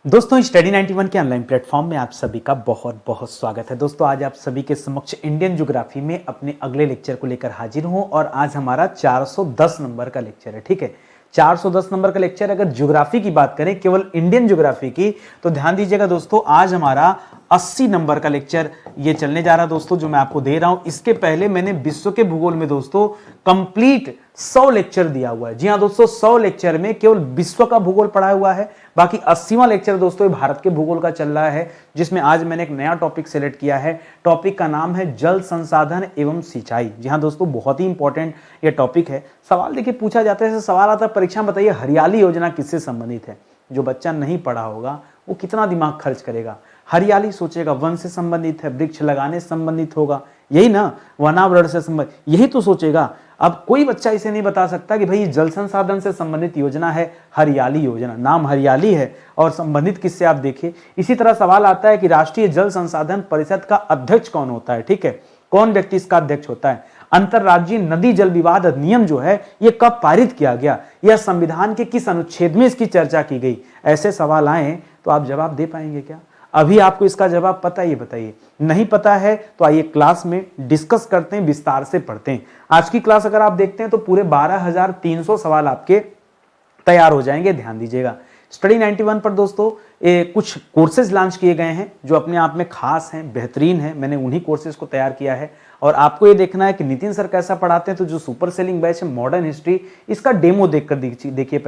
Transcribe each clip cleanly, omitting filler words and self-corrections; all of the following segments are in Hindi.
दोस्तों स्टडी 91 के ऑनलाइन प्लेटफॉर्म में आप सभी का बहुत बहुत स्वागत है। दोस्तों आज आप सभी के समक्ष इंडियन ज्योग्राफी में अपने अगले लेक्चर को लेकर हाजिर हूं और आज हमारा 410 नंबर का लेक्चर है। ठीक है, 410 नंबर का लेक्चर। अगर ज्योग्राफी की बात करें, केवल इंडियन ज्योग्राफी की, तो ध्यान दीजिएगा दोस्तों, आज हमारा 80 नंबर का लेक्चर ये चलने जा रहा है दोस्तों, जो मैं आपको दे रहा हूं। इसके पहले मैंने विश्व के भूगोल में दोस्तों कंप्लीट 100 लेक्चर दिया हुआ है। जी हां दोस्तों, 100 लेक्चर में केवल विश्व का भूगोल पढ़ाया हुआ है। बाकी 80वां लेक्चर दोस्तों भारत के भूगोल का चल रहा है, जिसमें आज मैंने एक नया टॉपिक सेलेक्ट किया है। टॉपिक का नाम है जल संसाधन एवं सिंचाई। जी हां दोस्तों, बहुत ही इंपॉर्टेंट ये टॉपिक है। सवाल देखिए पूछा जाता है, सवाल आता है परीक्षा में, बताइए हरियाली योजना किससे संबंधित है। जो बच्चा नहीं पढ़ा होगा वो कितना दिमाग खर्च करेगा। हरियाली सोचेगा वन से संबंधित है, वृक्ष लगाने से संबंधित होगा, यही ना, वनावरण से संबंधित, यही तो सोचेगा। अब कोई बच्चा इसे नहीं बता सकता कि भाई जल संसाधन से संबंधित योजना है हरियाली योजना, नाम हरियाली है और संबंधित किससे, आप देखिए। इसी तरह सवाल आता है कि राष्ट्रीय जल संसाधन परिषद का अध्यक्ष कौन होता है। ठीक है, कौन व्यक्ति इसका अध्यक्ष होता है। अंतरराज्यीय नदी जल विवाद अधिनियम जो है ये कब पारित किया गया, या संविधान के किस अनुच्छेद में इसकी चर्चा की गई। ऐसे सवाल आए तो आप जवाब दे पाएंगे क्या? अभी आपको इसका जवाब पता है, ये बताइए। नहीं पता है तो आइए क्लास में डिस्कस करते हैं, विस्तार से पढ़ते हैं। आज की क्लास अगर आप देखते हैं तो पूरे 12,300 सवाल आपके तैयार हो जाएंगे। ध्यान दीजिएगा, स्टडी 91 पर दोस्तों कुछ कोर्सेज लॉन्च किए गए हैं जो अपने आप में खास हैं, बेहतरीन हैं। मैंने उन्हीं कोर्सेज को तैयार किया है और आपको ये देखना है कि नितिन सर कैसा पढ़ाते हैं। तो जो सुपर सेलिंग बैच है मॉडर्न हिस्ट्री, इसका डेमो देखकर देखिए।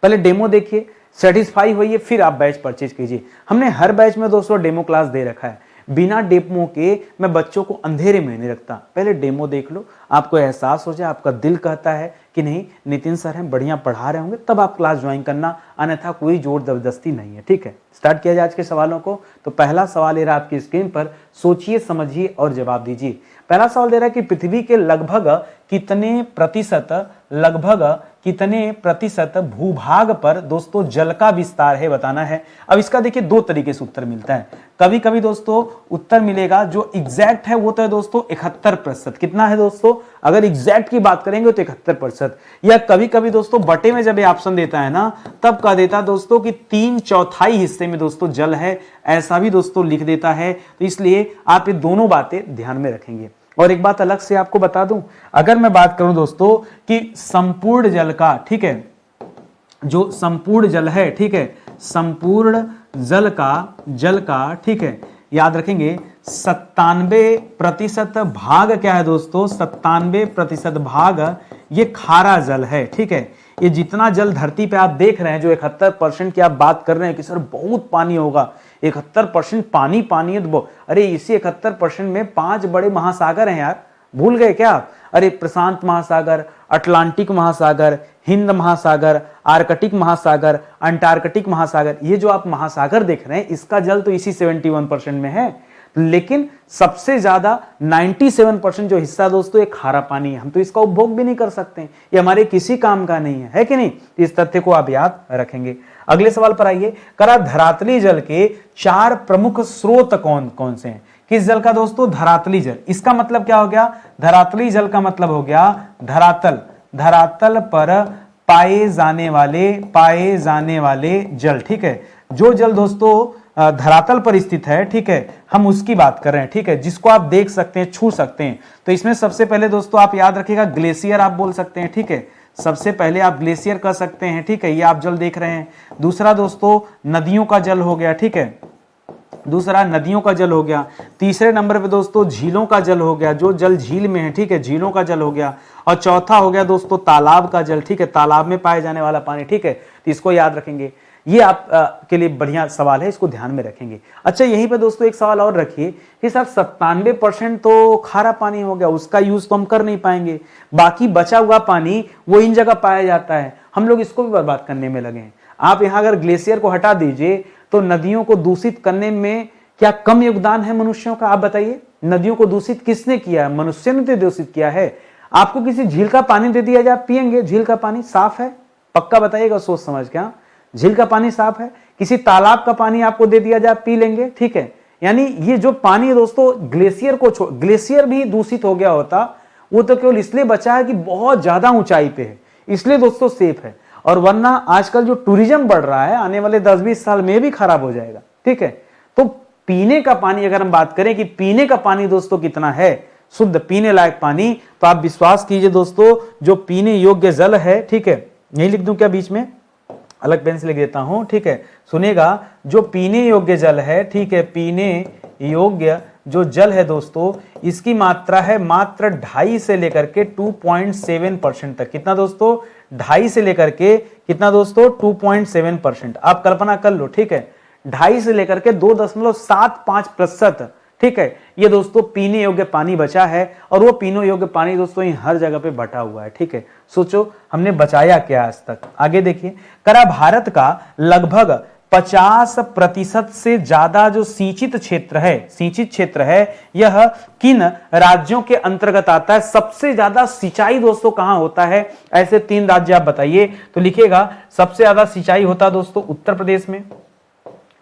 पहले डेमो देखिए, सेटिस्फाई होइए, फिर आप बैच परचेज कीजिए। हमने हर बैच में दोस्तों डेमो क्लास दे रखा है। बिना डेमो के मैं बच्चों को अंधेरे में नहीं रखता। पहले डेमो देख लो, आपको एहसास हो जाए, आपका दिल कहता है कि नहीं नितिन सर हैं बढ़िया पढ़ा रहे होंगे, तब आप क्लास ज्वाइन करना, अन्यथा कोई जोर जबरदस्ती नहीं है। ठीक है, स्टार्ट किया जाए आज के सवालों को। तो पहला सवाल ये रहा आपकी स्क्रीन पर, सोचिए समझिए और जवाब दीजिए। पहला सवाल दे रहा है कि पृथ्वी के लगभग कितने प्रतिशत भूभाग पर दोस्तों जल का विस्तार है, बताना है। अब इसका देखिए दो तरीके से उत्तर मिलता है। कभी कभी दोस्तों उत्तर मिलेगा जो एग्जैक्ट है वो तो है दोस्तों 71%। कितना है दोस्तों, अगर एग्जैक्ट की बात करेंगे तो 71%। या कभी कभी दोस्तों बटे में जब ये ऑप्शन देता है ना, तब कह देता है दोस्तों कि 3/4 हिस्से में दोस्तों जल है, ऐसा भी दोस्तों लिख देता है। तो इसलिए आप ये दोनों बातें ध्यान में रखेंगे। और एक बात अलग से आपको बता दूं, अगर मैं बात करूं दोस्तों कि संपूर्ण जल का, ठीक है, जो संपूर्ण जल है, ठीक है, संपूर्ण जल का, ठीक है, याद रखेंगे 97% भाग क्या है दोस्तों, 97% भाग ये खारा जल है। ठीक है, ये जितना जल धरती पे आप देख रहे हैं, जो 71% की आप बात कर रहे हैं कि सर बहुत पानी होगा, 71% पानी है तो अरे इसी 71% में 5 बड़े महासागर हैं यार, भूल गए क्या? अरे प्रशांत महासागर, अटलांटिक महासागर, हिंद महासागर, आर्कटिक महासागर, अंटार्कटिक महासागर, ये जो आप महासागर देख रहे हैं इसका जल तो इसी 71% में है। लेकिन सबसे ज्यादा 97% जो हिस्सा दोस्तों ये खारा पानी है। हम तो इसका उपभोग भी नहीं कर सकते, ये हमारे किसी काम का नहीं है कि नहीं? इस तथ्य को आप याद रखेंगे। अगले सवाल पर आइए, करा धरातली जल के 4 प्रमुख स्रोत कौन कौन से हैं? किस जल का दोस्तों? धरातली जल। इसका मतलब क्या हो गया? धरातली जल का मतलब हो गया धरातल पर पाए जाने वाले जल। ठीक है, जो जल दोस्तों धरातल पर स्थित है, ठीक है, हम उसकी बात कर रहे हैं। ठीक है, जिसको आप देख सकते हैं, छू सकते हैं। तो इसमें सबसे पहले दोस्तों आप याद रखिएगा ग्लेशियर आप बोल सकते हैं। ठीक है, सबसे पहले आप ग्लेशियर कर सकते हैं। ठीक है, ये आप जल देख रहे हैं। दूसरा दोस्तों नदियों का जल हो गया। ठीक है, दूसरा नदियों का जल हो गया। तीसरे नंबर पे दोस्तों झीलों का जल हो गया, जो जल झील में है। ठीक है, झीलों का जल हो गया। और चौथा हो गया दोस्तों तालाब का जल। ठीक है, तालाब में पाए जाने वाला पानी। ठीक है, तो इसको याद रखेंगे। ये आप के लिए बढ़िया सवाल है, इसको ध्यान में रखेंगे। अच्छा, यहीं पे दोस्तों एक सवाल और रखिए कि सर 97% तो खारा पानी हो गया, उसका यूज तो हम कर नहीं पाएंगे, बाकी बचा हुआ पानी वो इन जगह पाया जाता है, हम लोग इसको भी बर्बाद करने में लगे हैं। आप यहां अगर ग्लेशियर को हटा दीजिए तो नदियों को दूषित करने में क्या कम योगदान है मनुष्यों का? आप बताइए, नदियों को दूषित किसने किया है? मनुष्य ने तो दूषित किया है। आपको किसी झील का पानी दे दिया जाए, पिएंगे? झील का पानी साफ है? पक्का बताइएगा सोच समझ के। झील का पानी साफ है? किसी तालाब का पानी आपको दे दिया जाए, पी लेंगे? ठीक है, यानी ये जो पानी है दोस्तों ग्लेशियर भी दूषित हो गया होता, वो तो केवल इसलिए बचा है कि बहुत ज्यादा ऊंचाई पे है, इसलिए दोस्तों सेफ है। और वरना आजकल जो टूरिज्म बढ़ रहा है आने वाले 10-20 साल में भी खराब हो जाएगा, ठीक है। तो पीने का पानी अगर हम बात करें कि पीने का पानी दोस्तों कितना है, शुद्ध पीने लायक पानी, तो आप विश्वास कीजिए दोस्तों, जो पीने योग्य जल है, ठीक है, यही लिख दूं क्या बीच में, अलग पेन से लिख देता हूं, ठीक है, सुनिएगा, जो पीने योग्य जल है, ठीक है, पीने योग्य जो जल है दोस्तों, इसकी मात्रा है मात्र 2.5 से लेकर के 2.7% तक। कितना दोस्तों, 2.5 से लेकर के कितना दोस्तों, 2.7%। आप कल्पना कर लो, ठीक है, 2.5 से लेकर के 2.75%, ठीक है, ये दोस्तों पीने योग्य पानी बचा है। और वो पीने योग्य पानी दोस्तों ये हर जगह पे बटा हुआ है, ठीक है। सोचो हमने बचाया क्या आज तक। आगे देखिए, करा भारत का लगभग 50% से ज्यादा जो सिंचित क्षेत्र है, यह किन राज्यों के अंतर्गत आता है? सबसे ज्यादा सिंचाई दोस्तों कहां होता है? ऐसे 3 राज्य आप बताइए। तो लिखिएगा, सबसे ज्यादा सिंचाई होता है दोस्तों उत्तर प्रदेश में,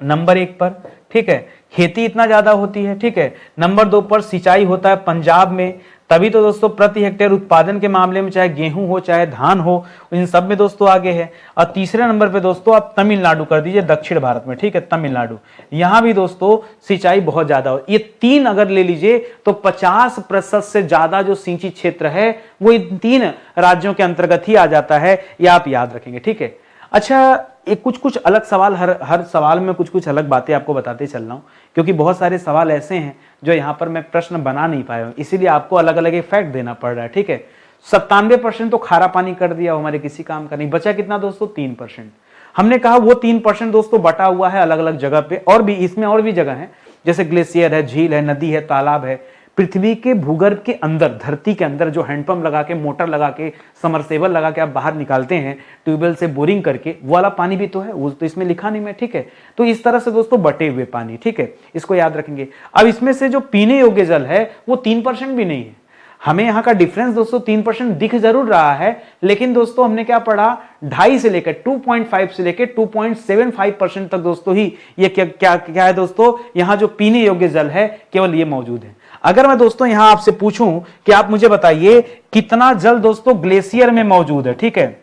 नंबर 1 पर, ठीक है, खेती इतना ज्यादा होती है, ठीक है। नंबर 2 पर सिंचाई होता है पंजाब में, तभी तो दोस्तों प्रति हेक्टेयर उत्पादन के मामले में चाहे गेहूं हो चाहे धान हो, इन सब में दोस्तों आगे है। और तीसरे नंबर पे दोस्तों आप तमिलनाडु कर दीजिए, दक्षिण भारत में, ठीक है, तमिलनाडु, यहां भी दोस्तों सिंचाई बहुत ज्यादा हो। ये 3 अगर ले लीजिए तो 50% से ज्यादा जो सिंचित क्षेत्र है वो इन 3 राज्यों के अंतर्गत ही आ जाता है, ये आप याद रखेंगे, ठीक है। अच्छा, एक कुछ अलग सवाल, हर सवाल में कुछ अलग बातें आपको बताते चल रहा हूं, क्योंकि बहुत सारे सवाल ऐसे हैं जो यहां पर मैं प्रश्न बना नहीं पाया हूं, इसीलिए आपको अलग अलग एक फैक्ट देना पड़ रहा है, ठीक है। 97% तो खारा पानी कर दिया, हमारे किसी काम का नहीं बचा। कितना दोस्तों, 3%। हमने कहा वो 3% दोस्तों बटा हुआ है अलग अलग जगह पे, और भी इसमें और भी जगह है, जैसे ग्लेशियर है, झील है, नदी है, तालाब है। पृथ्वी के भूगर्भ के अंदर, धरती के अंदर जो हैंडपंप लगा के, मोटर लगा के, समरसेबल लगा के आप बाहर निकालते हैं ट्यूबवेल से बोरिंग करके, वो वाला पानी भी तो है, वो तो इसमें लिखा नहीं मैं, ठीक है। तो इस तरह से दोस्तों बटे हुए पानी, ठीक है, इसको याद रखेंगे। अब इसमें से जो पीने योग्य जल है वो 3% भी नहीं है। हमें यहाँ का डिफरेंस दोस्तों 3% दिख जरूर रहा है, लेकिन दोस्तों हमने क्या पढ़ा, 2.5 से लेकर 2.5 से लेकर 2.75% तक दोस्तों ही ये क्या है दोस्तों, यहाँ जो पीने योग्य जल है केवल ये मौजूद है। अगर मैं दोस्तों यहां आपसे पूछूं कि आप मुझे बताइए कितना जल दोस्तों ग्लेशियर में मौजूद है, ठीक है,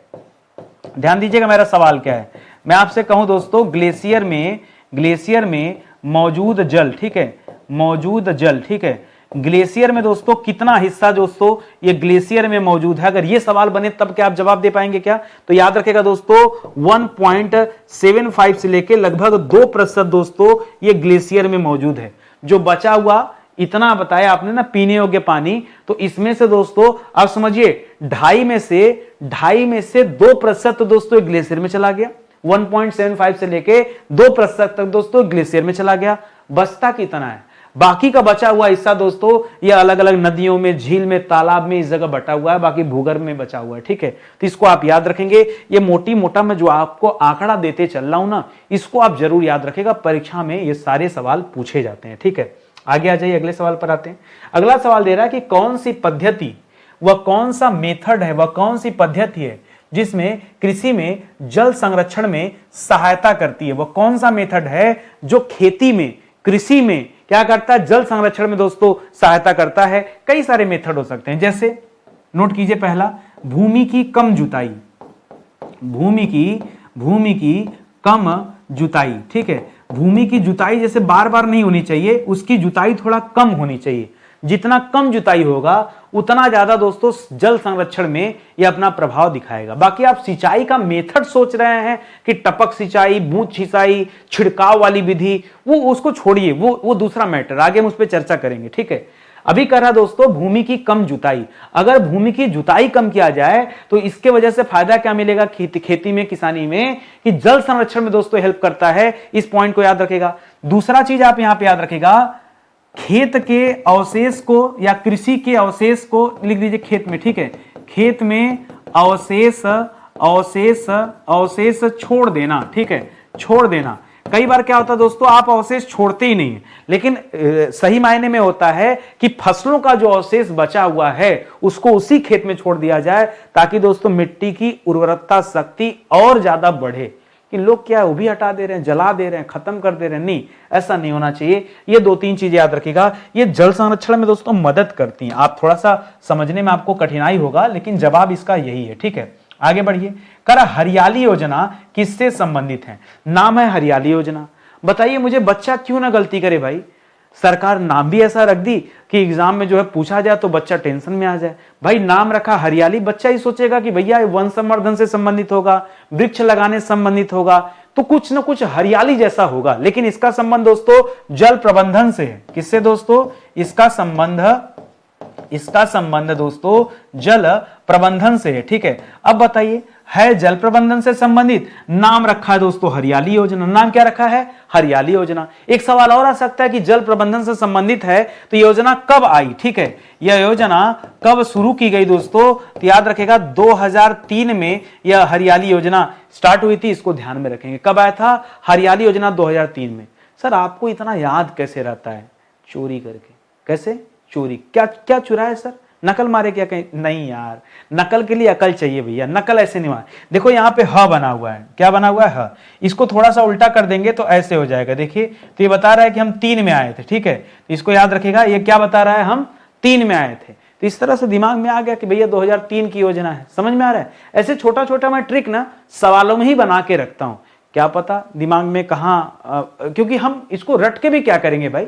ध्यान दीजिएगा मेरा सवाल क्या है। मैं आपसे कहूं दोस्तों ग्लेशियर में मौजूद जल, ठीक है, मौजूद जल, ठीक है, ग्लेशियर में दोस्तों कितना हिस्सा दोस्तों ये ग्लेशियर में मौजूद है? अगर ये सवाल बने तब क्या आप जवाब दे पाएंगे क्या? तो याद रखेगा दोस्तों 1.75 से लेकर लगभग 2% दोस्तों ये ग्लेशियर में मौजूद है। जो बचा हुआ इतना बताया आपने ना पीने योग्य पानी, तो इसमें से दोस्तों आप समझिए 2.5 में से 2% दोस्तों ग्लेशियर में चला गया, 1.75 से लेके 2% तक दोस्तों ग्लेशियर में चला गया। बचता कितना है? बाकी का बचा हुआ हिस्सा दोस्तों ये अलग अलग नदियों में, झील में, तालाब में, इस जगह बटा हुआ है, बाकी भूगर्भ में बचा हुआ है, ठीक है। तो इसको आप याद रखेंगे। ये मोटा मैं जो आपको आंकड़ा देते चल रहा हूं ना, इसको आप जरूर याद रखेगा, परीक्षा में ये सारे सवाल पूछे जाते हैं, ठीक है। आगे आ जाइए, अगले सवाल पर आते हैं। अगला सवाल दे रहा है कि कौन सी पद्धति व कौन सा मेथड है, वह कौन सी पद्धति है जिसमें कृषि में जल संरक्षण में सहायता करती है? वह कौन सा मेथड है जो खेती में, कृषि में क्या करता है, जल संरक्षण में दोस्तों सहायता करता है? कई सारे मेथड हो सकते हैं, जैसे नोट कीजिए, पहला भूमि की कम जुताई, भूमि की कम जुताई, ठीक है। भूमि की जुताई जैसे बार बार नहीं होनी चाहिए, उसकी जुताई थोड़ा कम होनी चाहिए। जितना कम जुताई होगा उतना ज्यादा दोस्तों जल संरक्षण में यह अपना प्रभाव दिखाएगा। बाकी आप सिंचाई का मेथड सोच रहे हैं कि टपक सिंचाई, बूंद सिंचाई, छिड़काव वाली विधि, वो उसको छोड़िए, वो दूसरा मैटर, आगे हम उस पर चर्चा करेंगे, ठीक है। अभी कर रहा दोस्तों भूमि की कम जुताई। अगर भूमि की जुताई कम किया जाए तो इसके वजह से फायदा क्या मिलेगा खेती में, किसानी में, कि जल संरक्षण में दोस्तों हेल्प करता है। इस पॉइंट को याद रखेगा। दूसरा चीज आप यहां पे याद रखेगा, खेत के अवशेष को या कृषि के अवशेष को लिख दीजिए खेत में, ठीक है। खेत में अवशेष छोड़ देना, ठीक है, छोड़ देना। कई बार क्या होता है दोस्तों, आप अवशेष छोड़ते ही नहीं है, लेकिन सही मायने में होता है कि फसलों का जो अवशेष बचा हुआ है उसको उसी खेत में छोड़ दिया जाए, ताकि दोस्तों मिट्टी की उर्वरता शक्ति और ज्यादा बढ़े। कि लोग क्या है वो भी हटा दे रहे हैं, जला दे रहे हैं, खत्म कर दे रहे हैं, नहीं, ऐसा नहीं होना चाहिए। ये 2-3 चीजें याद रखिएगा, ये जल संरक्षण में दोस्तों मदद करती हैं। आप थोड़ा सा समझने में आपको कठिनाई होगा, लेकिन जवाब इसका यही है, ठीक है। आगे बढ़िए, करा हरियाली योजना किससे संबंधित है? नाम है हरियाली योजना। बताइए मुझे, बच्चा क्यों ना गलती करे भाई, सरकार नाम भी ऐसा रख दी कि एग्जाम में जो है पूछा जाए तो बच्चा टेंशन में आ जाए। भाई नाम रखा हरियाली, बच्चा ही सोचेगा कि भैया वन संवर्धन से संबंधित होगा, वृक्ष लगाने से संबंधित होगा, तो कुछ ना कुछ हरियाली जैसा होगा। लेकिन इसका संबंध दोस्तों जल प्रबंधन से है। किससे दोस्तों? इसका संबंध दोस्तों जल प्रबंधन से है। ठीक है, अब बताइए, है जल प्रबंधन से संबंधित, नाम रखा है दोस्तों हरियाली योजना। नाम क्या रखा है? हरियाली योजना। एक सवाल और आ सकता है कि जल प्रबंधन से संबंधित है तो योजना कब आई? ठीक है, यह योजना कब शुरू की गई दोस्तों? तो याद रखेगा 2003 में यह हरियाली योजना स्टार्ट हुई थी। इसको ध्यान में रखेंगे। कब आया था हरियाली योजना? 2003 में। सर आपको इतना याद कैसे रहता है? चोरी करके। कैसे चोरी? क्या क्या चुराया सर? नकल मारे क्या? कहीं नहीं यार, नकल के लिए अकल चाहिए भैया, नकल ऐसे नहीं मार। देखो यहाँ पे ह बना हुआ है, क्या बना हुआ है? ह। इसको थोड़ा सा उल्टा कर देंगे तो ऐसे हो जाएगा। देखिए, तो ये बता रहा है कि हम 3 में आए थे। ठीक है, तो इसको याद रखेगा, ये क्या बता रहा है? हम 3 में आए थे। तो इस तरह से दिमाग में आ गया कि भैया 2003 की योजना है। समझ में आ रहा है? ऐसे छोटा छोटा मैं ट्रिक ना सवालों में ही बना के रखता हूं, क्या पता दिमाग में कहाँ, क्योंकि हम इसको रट के भी क्या करेंगे भाई,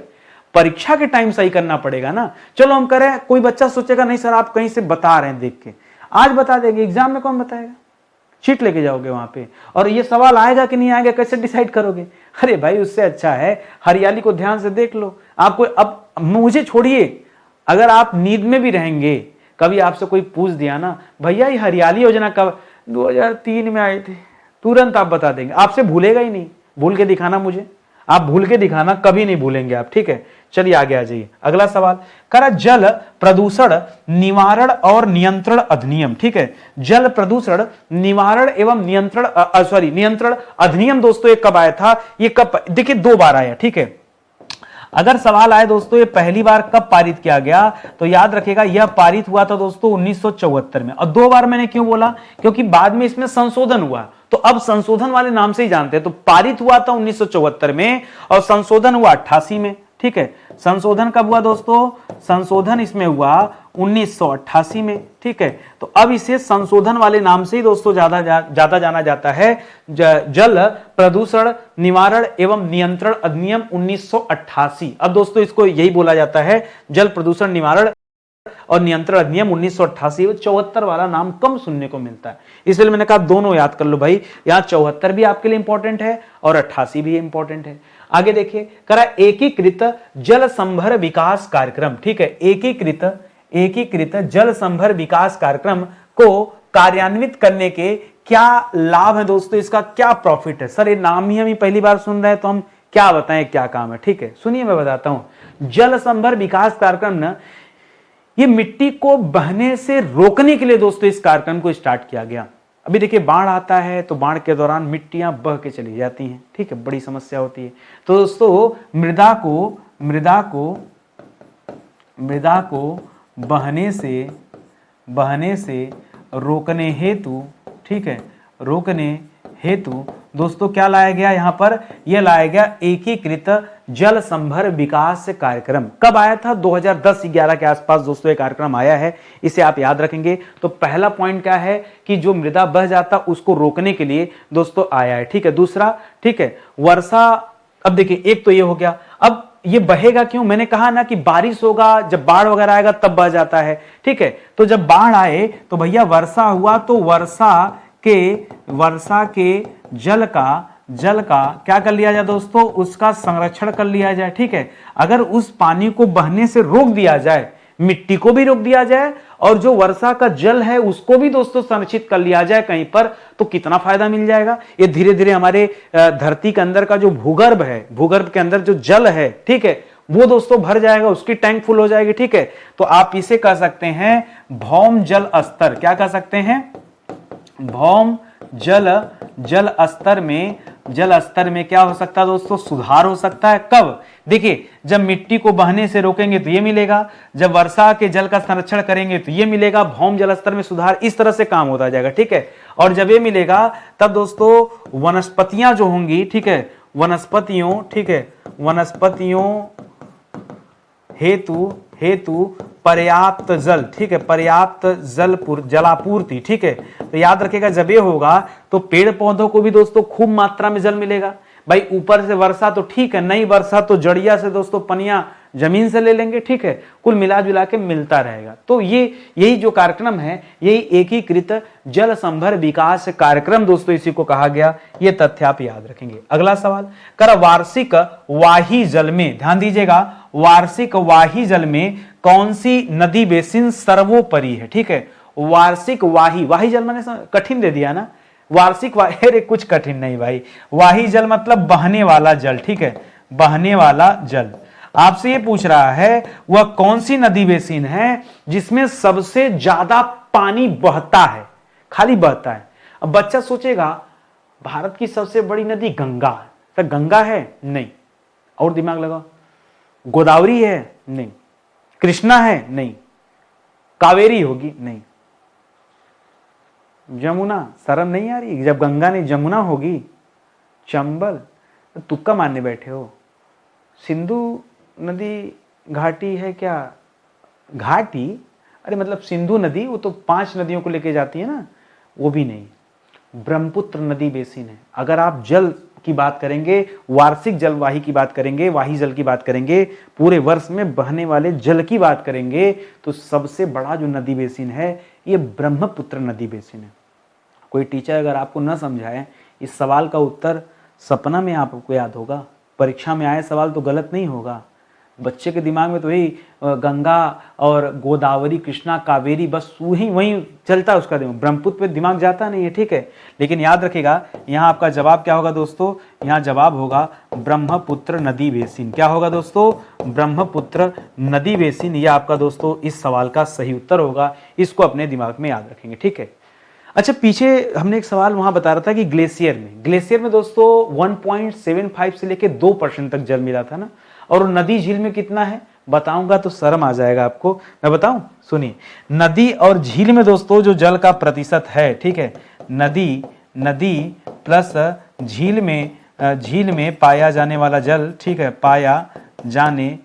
परीक्षा के टाइम सही करना पड़ेगा ना। चलो हम करें, कोई बच्चा सोचेगा नहीं सर आप कहीं से बता रहे हैं देख के, आज बता देंगे, एग्जाम में कौन बताएगा? शीट लेके जाओगे वहां पे, और ये सवाल आएगा कि नहीं आएगा कैसे डिसाइड करोगे? अरे भाई उससे अच्छा है हरियाली को ध्यान से देख लो। आपको अब मुझे छोड़िए, अगर आप नींद में भी रहेंगे, कभी आपसे कोई पूछ दिया ना भैया ये हरियाली योजना कब? 2003 में आई थी, तुरंत आप बता देंगे। आपसे भूलेगा ही नहीं। भूल के दिखाना मुझे, आप भूल के दिखाना, कभी नहीं भूलेंगे आप। ठीक है, चलिए आगे आ जाइए। अगला सवाल करा जल प्रदूषण निवारण और नियंत्रण अधिनियम। ठीक है, जल प्रदूषण निवारण एवं नियंत्रण अधिनियम दोस्तों ये कब आया था? ये कब, देखिए 2 बार आया। ठीक है, अगर सवाल आए दोस्तों ये पहली बार कब पारित किया गया, तो याद रखिएगा यह पारित हुआ था दोस्तों 1974 में। और 2 बार मैंने क्यों बोला? क्योंकि बाद में इसमें संशोधन हुआ, तो अब संशोधन वाले नाम से ही जानते हैं। तो पारित हुआ था 1974 में और संशोधन हुआ 88 में। ठीक है, संशोधन कब हुआ दोस्तों? संशोधन इसमें हुआ 1988 में। ठीक है, तो अब इसे संशोधन वाले नाम से ही दोस्तों ज्यादा जाना जाता है, जल प्रदूषण निवारण एवं नियंत्रण अधिनियम 1988। अब दोस्तों इसको यही बोला जाता है, जल प्रदूषण निवारण और नियंत्रण अधिनियम 1988। 74 वाला नाम कम सुनने को मिलता है, इसलिए मैंने कहा दोनों याद कर लो भाई। यहां 74 भी आपके लिए इंपॉर्टेंट है और 88 भी इंपॉर्टेंट है। आगे देखिए, करा एकीकृत जल संभर विकास कार्यक्रम। ठीक है, एकीकृत जल संभर विकास कार्यक्रम को कार्यान्वित करने के क्या लाभ है दोस्तों? इसका क्या प्रॉफिट है? सर ये नाम ही हम पहली बार सुन रहे हैं तो हम क्या बताएं क्या काम है? ठीक है, सुनिए मैं बताता हूं। जल संभर विकास कार्यक्रम ना, ये मिट्टी को बहने से रोकने के लिए दोस्तों इस कार्यक्रम को स्टार्ट किया गया। अभी देखिए बाढ़ आता है तो बाढ़ के दौरान मिट्टियां बह के चली जाती हैं। ठीक है, बड़ी समस्या होती है। तो दोस्तों मृदा को बहने से रोकने हेतु, ठीक है, रोकने हेतु दोस्तों क्या लाया गया यहां पर? यह लाया गया एकीकृत जल संभर विकास कार्यक्रम। कब आया था? 2010-11 के आसपास दोस्तों ये कार्यक्रम आया है, इसे आप याद रखेंगे। तो पहला पॉइंट क्या है कि जो मृदा बह जाता उसको रोकने के लिए दोस्तों आया है। ठीक है, दूसरा, ठीक है, वर्षा। अब देखिए एक तो ये हो गया, अब ये बहेगा क्यों? मैंने कहा ना कि बारिश होगा, जब बाढ़ वगैरह आएगा तब बह जाता है। ठीक है, तो जब बाढ़ आए तो भैया वर्षा हुआ तो वर्षा के जल का क्या कर लिया जाए दोस्तों? उसका संरक्षण कर लिया जाए। ठीक है, अगर उस पानी को बहने से रोक दिया जाए, मिट्टी को भी रोक दिया जाए और जो वर्षा का जल है उसको भी दोस्तों संरक्षित कर लिया जाए कहीं पर, तो कितना फायदा मिल जाएगा। ये धीरे धीरे हमारे धरती के अंदर का जो भूगर्भ है, भूगर्भ के अंदर जो जल है, ठीक है, वो दोस्तों भर जाएगा, उसकी टैंक फुल हो जाएगी। ठीक है, तो आप इसे कह सकते हैं भौम जल स्तर। क्या कह सकते हैं? भौम जल स्तर में क्या हो सकता है दोस्तों? सुधार हो सकता है। कब? देखिए जब मिट्टी को बहने से रोकेंगे तो ये मिलेगा, जब वर्षा के जल का संरक्षण करेंगे तो ये मिलेगा, भौम जल स्तर में सुधार, इस तरह से काम होता जाएगा। ठीक है, और जब ये मिलेगा तब दोस्तों वनस्पतियां जो होंगी, ठीक है, वनस्पतियों, ठीक है, वनस्पतियों हेतु पर्याप्त जल, ठीक है, पर्याप्त जलापूर्ति, ठीक है। तो याद रखिएगा जब ये होगा तो पेड़ पौधों को भी दोस्तों खूब मात्रा में जल मिलेगा। भाई ऊपर से वर्षा तो ठीक है, नहीं वर्षा तो जड़िया से दोस्तों पनिया जमीन से ले लेंगे, ठीक है, कुल मिला जुला के मिलता रहेगा। तो यही जो कार्यक्रम है, यही एकीकृत जल संभर विकास कार्यक्रम दोस्तों इसी को कहा गया। ये तथ्य आप याद रखेंगे। अगला सवाल, कर वार्षिक वाही जल में, ध्यान दीजिएगा, वार्षिक वाही जल में कौन सी नदी बेसिन सर्वोपरि है, ठीक है। वार्षिक वाही जल मैंने कठिन दे दिया ना, वार्षिक वाही, अरे कुछ कठिन नहीं भाई, वाही जल मतलब बहने वाला जल, ठीक है, बहने वाला जल। आपसे ये पूछ रहा है वह कौन सी नदी बेसिन है जिसमें सबसे ज्यादा पानी बहता है, खाली बहता है। अब बच्चा सोचेगा भारत की सबसे बड़ी नदी गंगा है, तो गंगा है नहीं, और दिमाग लगाओ, गोदावरी है नहीं, कृष्णा है नहीं, कावेरी होगी नहीं, जमुना, शर्म नहीं आ रही, जब गंगा नहीं जमुना होगी, चंबल, तुक्का मारने बैठे हो। सिंधु नदी घाटी है क्या, घाटी, अरे मतलब सिंधु नदी वो तो 5 नदियों को लेके जाती है ना, वो भी नहीं। ब्रह्मपुत्र नदी बेसिन है। अगर आप जल की बात करेंगे, वार्षिक जलवाही की बात करेंगे, वाही जल की बात करेंगे, पूरे वर्ष में बहने वाले जल की बात करेंगे, तो सबसे बड़ा जो नदी बेसिन है ये ब्रह्मपुत्र नदी बेसिन है। कोई टीचर अगर आपको न समझाए, इस सवाल का उत्तर सपना में आपको याद होगा, परीक्षा में आए सवाल तो गलत नहीं होगा। बच्चे के दिमाग में तो यही गंगा और गोदावरी, कृष्णा, कावेरी, बस वही चलता है उसका दिमाग, ब्रह्मपुत्र पे दिमाग जाता नहीं है, ठीक है। लेकिन याद रखिएगा यहाँ आपका जवाब क्या होगा दोस्तों, यहाँ जवाब होगा ब्रह्मपुत्र नदी बेसिन। क्या होगा दोस्तों, ब्रह्मपुत्र नदी बेसिन। ये आपका दोस्तों इस सवाल का सही उत्तर होगा, इसको अपने दिमाग में याद रखेंगे, ठीक है। अच्छा, पीछे हमने एक सवाल वहां बता रहा था कि ग्लेशियर में दोस्तों 1.75 से लेके 2% तक जल मिला था ना, और नदी झील में कितना है बताऊंगा तो शर्म आ जाएगा आपको, मैं बताऊं, सुनिए। नदी और झील में दोस्तों जो जल का प्रतिशत है, ठीक है, नदी प्लस झील में पाया जाने वाला जल, ठीक है, पाया जाने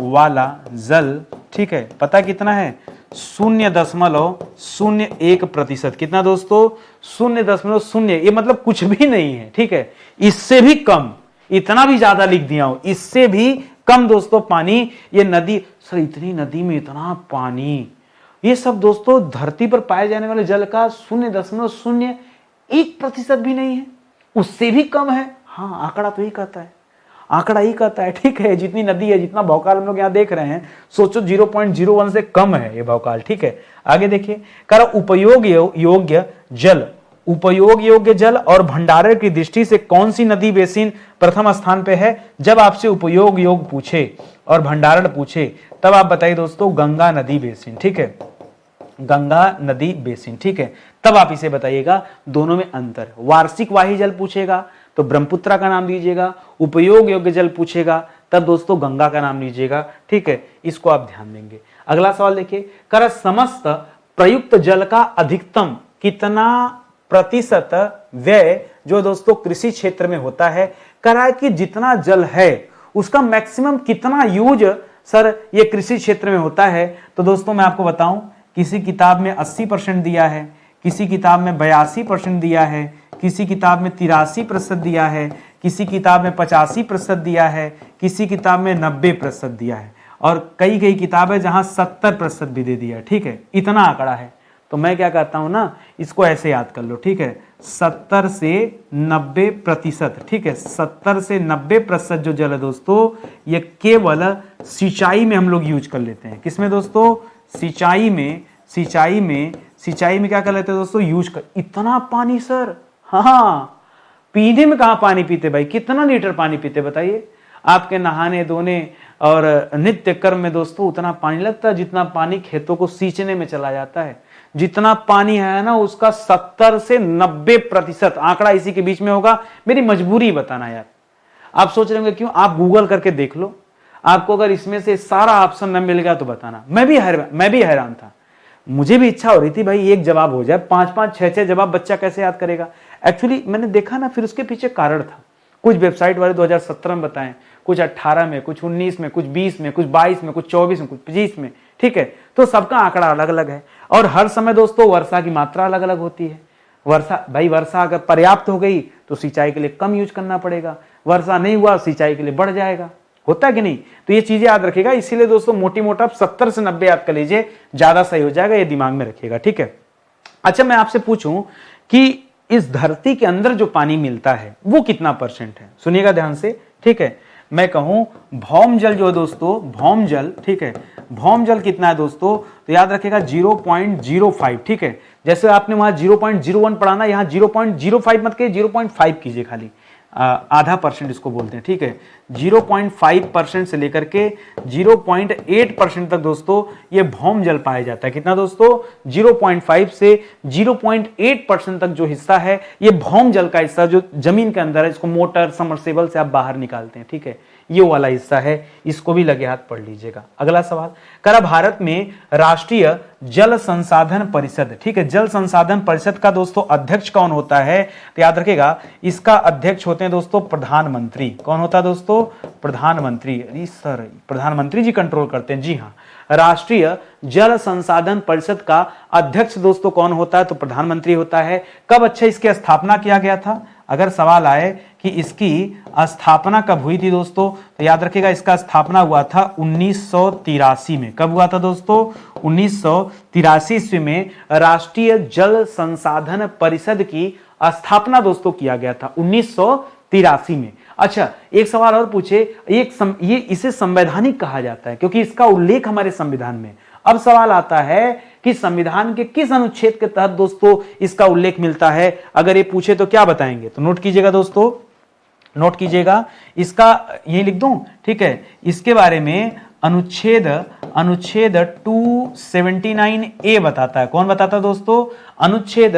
वाला जल, ठीक है, पता कितना है, 0.01%। कितना दोस्तों, 0.0, ये मतलब कुछ भी नहीं है, ठीक है, इससे भी कम, इतना भी ज्यादा लिख दिया हूं, इससे भी कम दोस्तों पानी ये नदी। सर इतनी नदी में इतना पानी, ये सब दोस्तों धरती पर पाए जाने वाले जल का 0.01% भी नहीं है, उससे भी कम है। हाँ, आंकड़ा तो ही कहता है, आंकड़ा ही कहता है, ठीक है। जितनी नदी है, जितना भौकाल हम लोग यहाँ देख रहे हैं, सोचो 0.01 से कम है ये भौकाल, ठीक है। आगे देखिए, उपयोग योग्य जल और भंडारण की दृष्टि से कौन सी नदी बेसिन प्रथम स्थान पे है। जब आपसे उपयोग योग पूछे और भंडारण पूछे तब आप बताइए दोस्तों गंगा नदी बेसिन, ठीक है, गंगा नदी बेसिन, ठीक है। तब आप इसे बताइएगा, दोनों में अंतर है। वार्षिक वाही जल पूछेगा तो ब्रह्मपुत्र का नाम दीजिएगा, उपयोग योग्य जल पूछेगा तब दोस्तों गंगा का नाम लीजिएगा, ठीक है। इसको आप ध्यान देंगे। अगला सवाल देखिए, कर समस्त प्रयुक्त जल का अधिकतम कितना प्रतिशत व्यय जो दोस्तों कृषि क्षेत्र में होता है, करा कि जितना जल है उसका मैक्सिमम कितना यूज सर ये कृषि क्षेत्र में होता है। तो दोस्तों मैं आपको बताऊं, किसी किताब में 80% दिया है, किसी किताब में 82% दिया है, किसी किताब में 83% दिया है, किसी किताब में 85% दिया है, किसी किताब में 90% दिया है, और कई किताब है जहां 70% भी दे दिया है, ठीक है। इतना आंकड़ा है। तो मैं क्या कहता हूं ना, इसको ऐसे याद कर लो, ठीक है, 70 से 90%, ठीक है, 70 से 90% जो जल है दोस्तों ये केवल सिंचाई में हम लोग यूज कर लेते हैं। किसमें दोस्तों, सिंचाई में क्या कर लेते हैं दोस्तों, यूज कर। इतना पानी सर, हाँ, पीने में कहां पानी पीते भाई, कितना लीटर पानी पीते बताइए। आपके नहाने धोने और नित्य कर्म में दोस्तों उतना पानी लगता है जितना पानी खेतों को सींचने में चला जाता है। जितना पानी है ना उसका 70 से 90% आंकड़ा इसी के बीच में होगा। मेरी मजबूरी बताना यार, आप सोच रहे होंगे क्यों, आप गूगल करके देख लो, आपको अगर इसमें से सारा ऑप्शन न मिल गया तो बताना। मैं भी हैरान था, मुझे भी इच्छा हो रही थी भाई एक जवाब हो जाए, 5-5, 6-6 जवाब बच्चा कैसे याद करेगा। एक्चुअली मैंने देखा ना, फिर उसके पीछे कारण था। कुछ वेबसाइट वाले 2017 में बताएं, कुछ 18 में, कुछ 19 में, कुछ 20 में, कुछ 22 में, कुछ 24 में, कुछ 25 में, ठीक है। तो सबका आंकड़ा अलग अलग है और हर समय दोस्तों वर्षा की मात्रा अलग अलग होती है। वर्षा अगर पर्याप्त हो गई तो सिंचाई के लिए कम यूज करना पड़ेगा, वर्षा नहीं हुआ सिंचाई के लिए बढ़ जाएगा, होता है कि नहीं। तो ये चीजें याद रखिएगा, इसीलिए दोस्तों मोटी मोटा 70 से 90 याद कर लीजिए, ज्यादा सही हो जाएगा, ये दिमाग में रखिएगा, ठीक है। अच्छा, मैं आपसे पूछूं कि इस धरती के अंदर जो पानी मिलता है वो कितना % है, सुनिएगा ध्यान से, ठीक है। मैं कहूं भौम जल जो है दोस्तों, भौम जल, ठीक है, भौम जल कितना है दोस्तों, तो याद रखिएगा 0.05, ठीक है। जैसे आपने वहां 0.01 पढ़ा ना, यहां 0.05 मत कीजिए, 0.5 कीजिए खाली, आधा % इसको बोलते हैं, ठीक है। 0.5% से लेकर के 0.8% तक दोस्तों ये भौम जल पाया जाता है। कितना दोस्तों, 0.5 से 0.8% तक जो हिस्सा है ये भौम जल का हिस्सा जो जमीन के अंदर है, इसको मोटर समरसेबल से आप बाहर निकालते हैं, ठीक है, ये वाला हिस्सा है, इसको भी लगे हाथ पढ़ लीजिएगा। अगला सवाल करा, भारत में राष्ट्रीय जल संसाधन परिषद, ठीक है, जल संसाधन परिषद का दोस्तों अध्यक्ष कौन होता है, तो याद रखिएगा इसका अध्यक्ष होते हैं दोस्तों प्रधानमंत्री। कौन होता है दोस्तों, प्रधानमंत्री। अरे सर, प्रधानमंत्री जी कंट्रोल करते हैं, जी हाँ। राष्ट्रीय जल संसाधन परिषद का अध्यक्ष दोस्तों कौन होता है, तो प्रधानमंत्री होता है। कब अच्छा इसकी स्थापना किया गया था, अगर सवाल आए कि इसकी स्थापना कब हुई थी दोस्तों, तो याद रखिएगा इसका स्थापना हुआ था 1983 में। कब हुआ था दोस्तों, 1983 ईस्वी में राष्ट्रीय जल संसाधन परिषद की स्थापना दोस्तों किया गया था 1983 में। अच्छा, एक सवाल और पूछे, ये इसे संवैधानिक कहा जाता है क्योंकि इसका उल्लेख हमारे संविधान में। अब सवाल आता है कि संविधान के किस अनुच्छेद के तहत दोस्तों इसका उल्लेख मिलता है, अगर ये पूछे तो क्या बताएंगे, तो नोट कीजिएगा दोस्तों, नोट कीजिएगा, इसका यही लिख दूं, ठीक है। इसके बारे में अनुच्छेद 279A बताता है। कौन बताता है दोस्तों, अनुच्छेद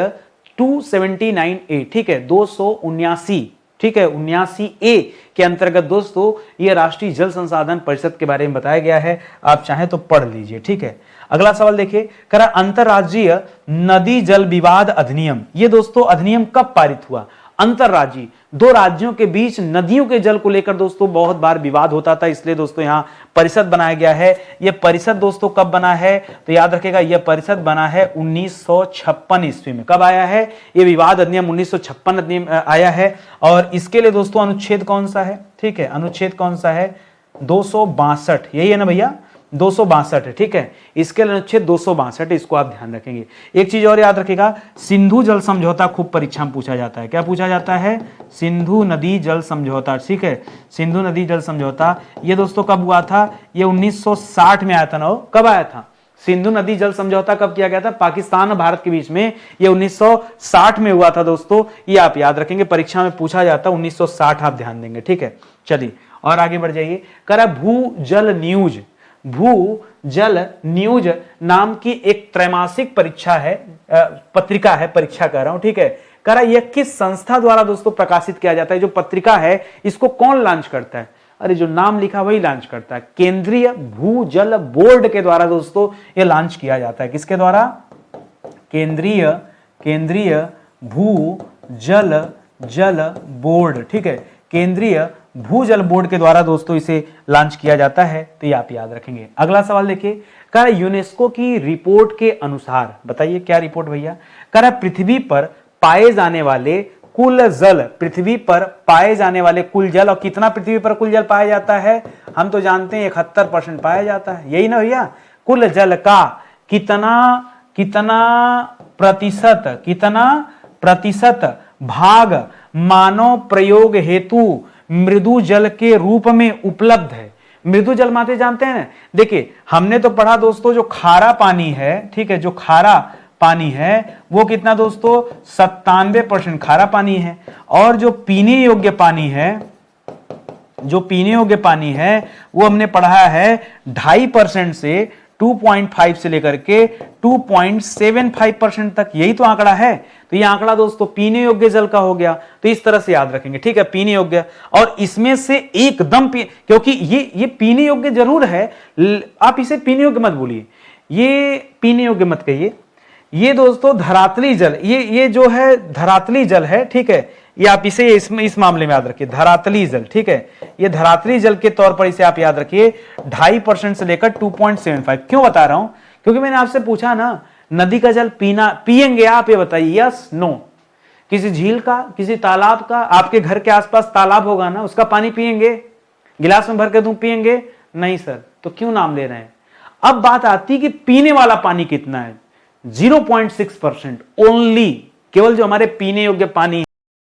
279A, ठीक है, 279, ठीक है, 79A के अंतर्गत दोस्तों ये राष्ट्रीय जल संसाधन परिषद के बारे में बताया गया है, आप चाहें तो पढ़ लीजिए, ठीक है। अगला सवाल देखिए, करा अंतरराज्यीय नदी जल विवाद अधिनियम, ये दोस्तों अधिनियम कब पारित हुआ, अंतरराज्यीय, दो राज्यों के बीच नदियों के जल को लेकर दोस्तों बहुत बार विवाद होता था, इसलिए दोस्तों यहां परिषद बनाया गया है। यह परिषद दोस्तों कब बना है, तो याद रखिएगा यह परिषद बना है 1956 ईस्वी में। कब आया है यह विवाद अधिनियम, 1956 अधिनियम आया है। और इसके लिए दोस्तों अनुच्छेद कौन सा है, ठीक है, अनुच्छेद कौन सा है, 262, यही है ना भैया, 262 है, ठीक है। इसके लिए अनुच्छेद 262, इसको आप ध्यान रखेंगे। एक चीज और याद रखिएगा, सिंधु जल समझौता खूब परीक्षा में पूछा जाता है। क्या पूछा जाता है, सिंधु नदी जल समझौता, ठीक है, सिंधु नदी जल समझौता। ये दोस्तों कब हुआ था, ये 1960 में आया था ना, कब आया था सिंधु नदी जल समझौता, कब किया गया था, पाकिस्तान और भारत के बीच में, ये 1960 में हुआ था दोस्तों, ये आप याद रखेंगे, परीक्षा में पूछा जाता है 1960, आप ध्यान देंगे, ठीक है। चलिए और आगे बढ़ जाइए, करा भू जल न्यूज, भू जल न्यूज नाम की एक त्रैमासिक परीक्षा है, पत्रिका है, परीक्षा कह रहा हूं, ठीक है। करा यह किस संस्था द्वारा दोस्तों प्रकाशित किया जाता है, जो पत्रिका है इसको कौन लॉन्च करता है, अरे जो नाम लिखा वही लॉन्च करता है, केंद्रीय भू जल बोर्ड के द्वारा दोस्तों यह लॉन्च किया जाता है। किसके द्वारा, केंद्रीय भू जल बोर्ड, ठीक है, केंद्रीय भूजल बोर्ड के द्वारा दोस्तों इसे लॉन्च किया जाता है, तो ये आप याद रखेंगे। अगला सवाल देखिए, कह रहा यूनेस्को की रिपोर्ट के अनुसार, बताइए क्या रिपोर्ट भैया, कह रहा पृथ्वी पर पाए जाने वाले कुल जल, पृथ्वी पर पाए जाने वाले कुल जल, और कितना पृथ्वी पर कुल जल पाया जाता है, हम तो जानते हैं 71% पाया जाता है, यही ना भैया, कुल जल का कितना प्रतिशत भाग मानव प्रयोग हेतु मृदु जल के रूप में उपलब्ध है। मृदु जल माते जानते हैं, देखिए हमने तो पढ़ा दोस्तों जो खारा पानी है, ठीक है, जो खारा पानी है वो कितना दोस्तों 97% खारा पानी है, और जो पीने योग्य पानी है वो हमने पढ़ा है 2.5% से 2.5 से लेकर के 2.75% तक, यही तो आंकड़ा है। तो ये आंकड़ा दोस्तों पीने योग्य जल का हो गया, तो इस तरह से याद रखेंगे, ठीक है, पीने योग्य, और इसमें से एकदम क्योंकि ये पीने योग्य जरूर है, आप इसे पीने योग्य मत बोलिए, ये पीने योग्य मत कहिए, ये दोस्तों धरातली जल, ये जो है धरातली जल है, ठीक है, ये आप इसे इस मामले में याद रखिए, धरातली जल, ठीक है, ये धरातली जल के तौर पर इसे आप याद रखिए 2.5% से लेकर 2.75। क्यों बता रहा हूं? क्योंकि मैंने आपसे पूछा ना, नदी का जल पिएंगे आप, ये बताइए यस नो। किसी झील का, किसी तालाब का, आपके घर के आसपास तालाब होगा ना, उसका पानी पिएंगे? गिलास में भर के दूं पिएंगे? नहीं सर। तो क्यों नाम ले रहे हैं? अब बात आती कि पीने वाला पानी कितना है, 0.6% ओनली। केवल जो हमारे पीने योग्य पानी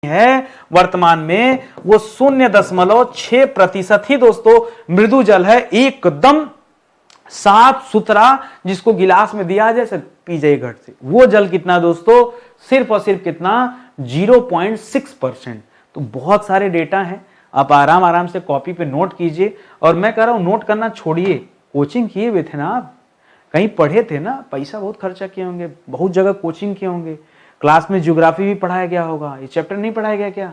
है वर्तमान में वो 0.6% ही दोस्तों मृदु जल है, एकदम साफ सुथरा, जिसको गिलास में दिया जाए सर पी जाइए घट से। वो जल कितना दोस्तों? सिर्फ और सिर्फ कितना? 0.6%। तो बहुत सारे डेटा हैं, आप आराम आराम से कॉपी पे नोट कीजिए। और मैं कह रहा हूं नोट करना छोड़िए, कोचिंग किए हुए थे ना आप, कहीं पढ़े थे ना, पैसा बहुत खर्चा किए होंगे, बहुत जगह कोचिंग किए होंगे, क्लास में ज्योग्राफी भी पढ़ाया गया होगा, ये चैप्टर नहीं पढ़ाया गया क्या?